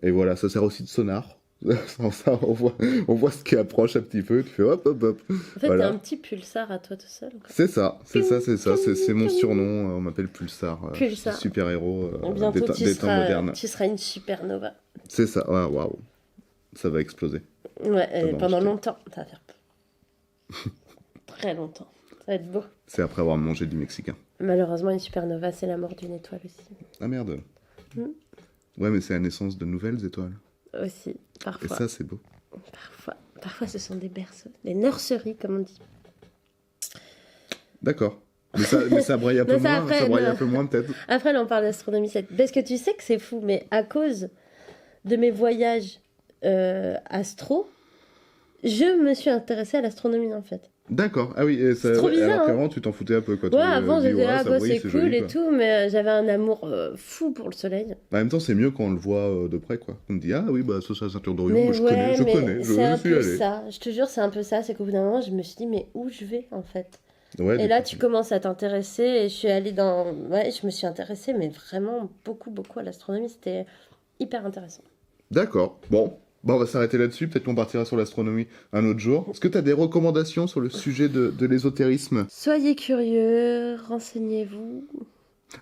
B: et voilà, ça sert aussi de sonar. Sans ça, on voit ce qui approche un petit peu, tu fais hop, hop, hop.
C: En fait,
B: Voilà.
C: t'es un petit pulsar à toi tout seul, quoi.
B: C'est ça, c'est mon surnom, on m'appelle Pulsar,
C: Pulsar.
B: super-héros
C: Bientôt,
B: des temps modernes.
C: tu seras une supernova.
B: C'est ça, ouais, waouh, ça va exploser.
C: Ouais,
B: va
C: pendant
B: enregistrer.
C: longtemps. Ça va faire peur. Très longtemps. Ça va être beau.
B: C'est après avoir mangé du mexicain.
C: Malheureusement, une supernova, c'est la mort d'une étoile aussi.
B: Ah merde.
C: Hmm.
B: Ouais, mais c'est la naissance de nouvelles étoiles.
C: Aussi,
B: Et
C: parfois.
B: ça, c'est beau.
C: Parfois, ce sont des berceaux. Des nurseries, comme on dit.
B: D'accord. Mais ça braille un peu
C: Mais ça,
B: moins,
C: après,
B: ça braille
C: non.
B: un peu moins peut-être.
C: Après, là, on parle d'astronomie 7. Parce que tu sais que c'est fou, mais à cause de mes voyages astro, je me suis intéressée à l'astronomie, en fait.
B: D'accord. Ah oui, et ça,
C: C'est trop bizarre,
B: alors
C: hein.
B: qu'avant, tu t'en foutais un peu, quoi. Tu
C: Ouais, avant,
B: dis,
C: j'étais
B: ouais,
C: là,
B: ça
C: quoi,
B: brille,
C: c'est cool
B: joli,
C: et
B: quoi.
C: tout, mais j'avais un amour fou pour le soleil.
B: En même temps, c'est mieux quand on le voit de près, quoi. On me dit, ah oui, bah, ça, c'est la ceinture d'Orion,
C: Mais
B: moi, je
C: ouais,
B: connais,
C: mais
B: je
C: c'est un
B: suis
C: peu
B: allé.
C: ça. Je te jure, c'est un peu ça. C'est qu'au bout d'un moment, je me suis dit, mais où je vais, en fait?
B: Ouais,
C: Et
B: du
C: là,
B: coup.
C: tu commences à t'intéresser et je suis allée dans... Ouais, je me suis intéressée, mais vraiment beaucoup, beaucoup à l'astronomie. C'était hyper intéressant.
B: D'accord. Bon, on va s'arrêter là-dessus. Peut-être qu'on partira sur l'astronomie un autre jour. Est-ce que tu as des recommandations sur le sujet de l'ésotérisme?
C: Soyez curieux, renseignez-vous.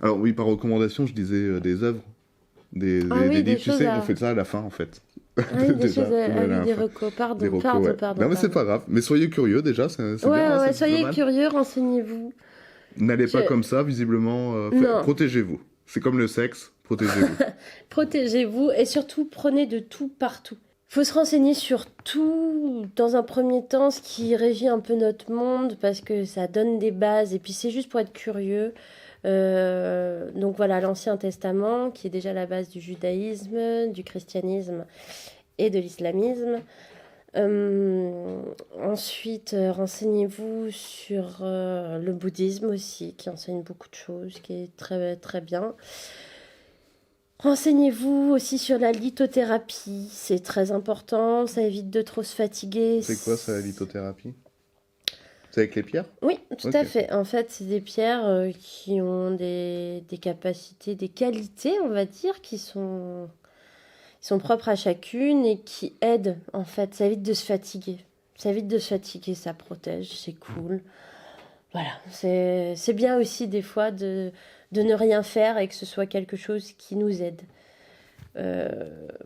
B: Alors oui, par recommandation, je disais des œuvres,
C: Ah
B: des
C: oui, des
B: livres. Tu
C: choses
B: sais, on
C: à...
B: fait ça à la fin, en fait.
C: Ah oui, des
B: Déjà,
C: choses
B: comme
C: à...
B: la
C: Ah oui,
B: dernière
C: des
B: fois.
C: recos.
B: Des
C: Pardon,
B: recos,
C: pardon,
B: ouais.
C: pardon,
B: Non, mais c'est
C: pardon.
B: pas grave. Mais soyez curieux, déjà, c'est
C: Ouais,
B: bien,
C: ouais,
B: hein,
C: ouais,
B: c'est pas
C: soyez
B: mal.
C: curieux, renseignez-vous.
B: N'allez pas
C: Je...
B: comme ça, visiblement.
C: Non,
B: Protégez-vous. C'est comme le sexe, protégez-vous.
C: protégez-vous et surtout prenez de tout partout. Faut se renseigner sur tout dans un premier temps, ce qui régit un peu notre monde, parce que ça donne des bases, et puis c'est juste pour être curieux. Donc voilà, l'Ancien Testament, qui est déjà la base du judaïsme, du christianisme et de l'islamisme. Ensuite, renseignez-vous sur le bouddhisme aussi, qui enseigne beaucoup de choses, qui est très, très bien. Renseignez-vous aussi sur la lithothérapie, c'est très important, ça évite de trop se fatiguer.
B: C'est quoi ça, la lithothérapie? C'est avec les pierres?
C: Oui, tout
B: Ok.
C: à fait. En fait, c'est des pierres qui ont des capacités, des qualités, on va dire, qui sont propres à chacune et qui aident, en fait. Ça évite de se fatiguer. Ça évite de se fatiguer, ça protège, c'est cool. Voilà, c'est bien aussi des fois de ne rien faire et que ce soit quelque chose qui nous aide.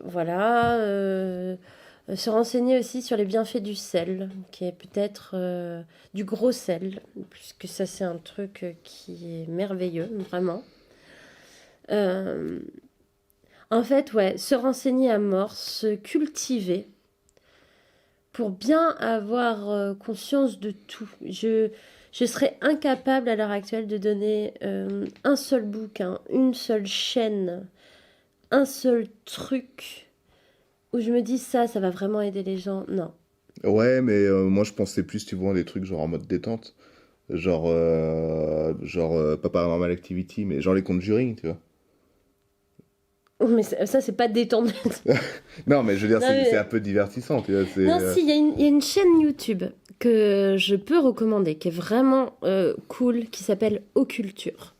C: Voilà. Se renseigner aussi sur les bienfaits du sel, qui est peut-être du gros sel, puisque ça c'est un truc qui est merveilleux, vraiment. Euh, En fait, ouais, se renseigner à mort, se cultiver pour bien avoir conscience de tout. Je serais incapable à l'heure actuelle de donner un seul bouquin, une seule chaîne, un seul truc où je me dis ça va vraiment aider les gens. Non.
B: Ouais, mais moi je pensais plus, tu vois, à des trucs genre en mode détente. Pas Paranormal Activity, mais genre les Conjuring, tu vois.
C: Mais ça c'est pas détendu.
B: Non, mais je veux dire,
C: Non,
B: c'est
C: mais-
B: un peu divertissant, tu vois.
C: Non, si, il y a une chaîne YouTube que je peux recommander, qui est vraiment cool, qui s'appelle Occulture.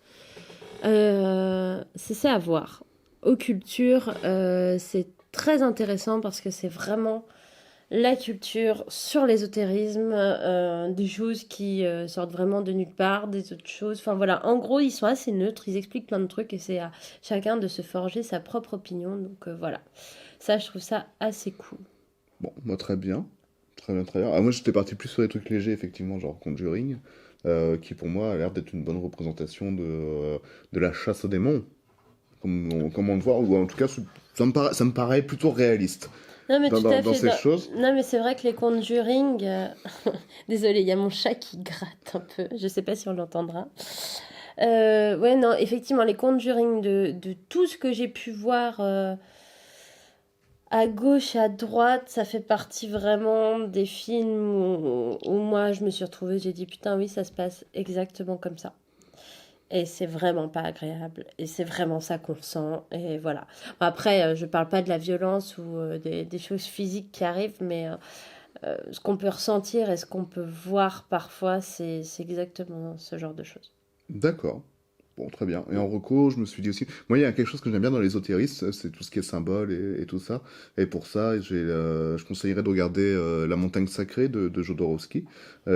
C: C'est ça à voir. Occulture, c'est très intéressant parce que c'est vraiment la culture sur l'ésotérisme, des choses qui sortent vraiment de nulle part, des autres choses. Enfin voilà, en gros, ils sont assez neutres, ils expliquent plein de trucs et c'est à chacun de se forger sa propre opinion. Donc voilà, ça, je trouve ça assez cool.
B: Bon, moi très bien. Très bien, très bien. Ah, moi j'étais parti plus sur des trucs légers, effectivement, genre Conjuring, qui pour moi a l'air d'être une bonne représentation de la chasse aux démons, comme on le voit, ou en tout cas, ça me paraît plutôt réaliste
C: Non, mais tout à
B: dans
C: fait.
B: ces choses.
C: Non, mais c'est vrai que les Conjuring. Désolée, il y a mon chat qui gratte un peu. Je sais pas si on l'entendra. Ouais, non, effectivement, les Conjuring de tout ce que j'ai pu voir à gauche, à droite, ça fait partie vraiment des films où moi je me suis retrouvée. J'ai dit putain, oui, ça se passe exactement comme ça. Et c'est vraiment pas agréable. Et c'est vraiment ça qu'on sent. Et voilà. Bon, après, je parle pas de la violence ou des choses physiques qui arrivent, mais ce qu'on peut ressentir et ce qu'on peut voir parfois, c'est exactement ce genre de choses.
B: D'accord. Bon, très bien. Et en reco, je me suis dit aussi. Moi, il y a quelque chose que j'aime bien dans l'ésotérisme, c'est tout ce qui est symbole et tout ça. Et pour ça, je conseillerais de regarder La Montagne Sacrée de Jodorowsky,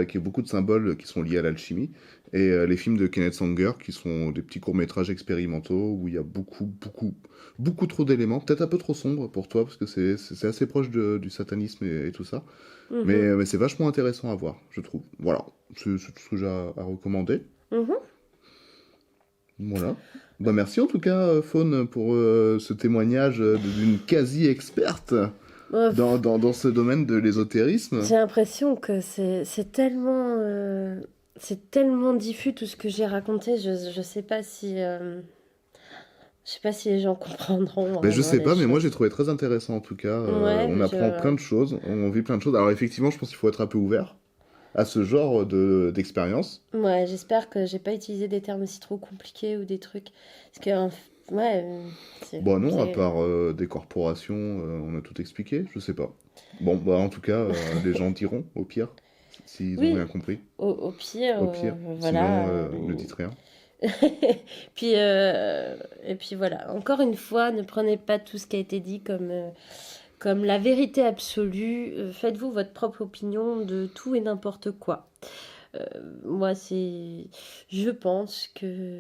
B: qui a beaucoup de symboles qui sont liés à l'alchimie. Et les films de Kenneth Sanger, qui sont des petits courts-métrages expérimentaux où il y a beaucoup trop d'éléments. Peut-être un peu trop sombre pour toi, parce que c'est assez proche du satanisme et tout ça.
C: Mhm.
B: Mais c'est vachement intéressant à voir, je trouve. Voilà. C'est tout ce que j'ai à recommander.
C: Mhm.
B: Voilà. Bah merci en tout cas, Faune, pour ce témoignage d'une quasi-experte
C: Euh,
B: dans ce domaine de l'ésotérisme.
C: J'ai l'impression que c'est tellement diffus tout ce que j'ai raconté. Je sais pas si je sais pas si les gens comprendront
B: Ben, je
C: vraiment
B: sais
C: les
B: pas, mais moi
C: choses.
B: j'ai trouvé très intéressant en tout cas.
C: Ouais,
B: On apprend plein de choses, on vit plein de choses. Alors effectivement, je pense qu'il faut être un peu ouvert à ce genre d'expérience.
C: ouais, j'espère que j'ai pas utilisé des termes aussi trop compliqués ou des trucs parce que ouais,
B: Bon non, à part des corporations, on a tout expliqué, je sais pas. Bon, bah en tout cas, les gens diront, au pire, s'ils
C: Oui.
B: ont rien compris.
C: Au pire,
B: Au pire.
C: voilà.
B: Sinon, ne dites rien.
C: Puis, et puis voilà, encore une fois, ne prenez pas tout ce qui a été dit comme la vérité absolue. Faites-vous votre propre opinion de tout et n'importe quoi. Moi, je pense que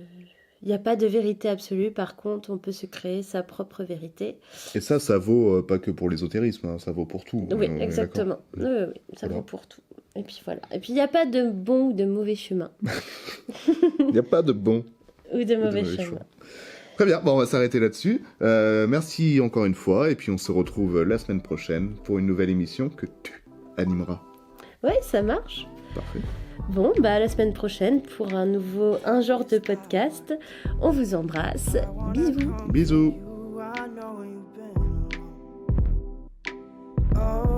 C: il n'y a pas de vérité absolue. Par contre, on peut se créer sa propre vérité.
B: Et ça vaut pas que pour l'ésotérisme, hein, ça vaut pour tout.
C: Oui,
B: On est
C: exactement.
B: d'accord.
C: Oui, oui, ça
B: Voilà.
C: vaut pour tout. Et puis voilà. Et puis, il n'y a pas de bon ou de mauvais chemin.
B: Il n'y a pas de bon
C: Ou de
B: ou de
C: mauvais
B: mauvais
C: chemin.
B: choix. Très bien, bon, on va s'arrêter là-dessus. Merci encore une fois, et puis on se retrouve la semaine prochaine pour une nouvelle émission que tu animeras.
C: Oui, ça marche.
B: Parfait.
C: Bon, bah à la semaine prochaine pour un genre de podcast. On vous embrasse. Bisous.
B: Bisous.
D: I know where you've been. Oh,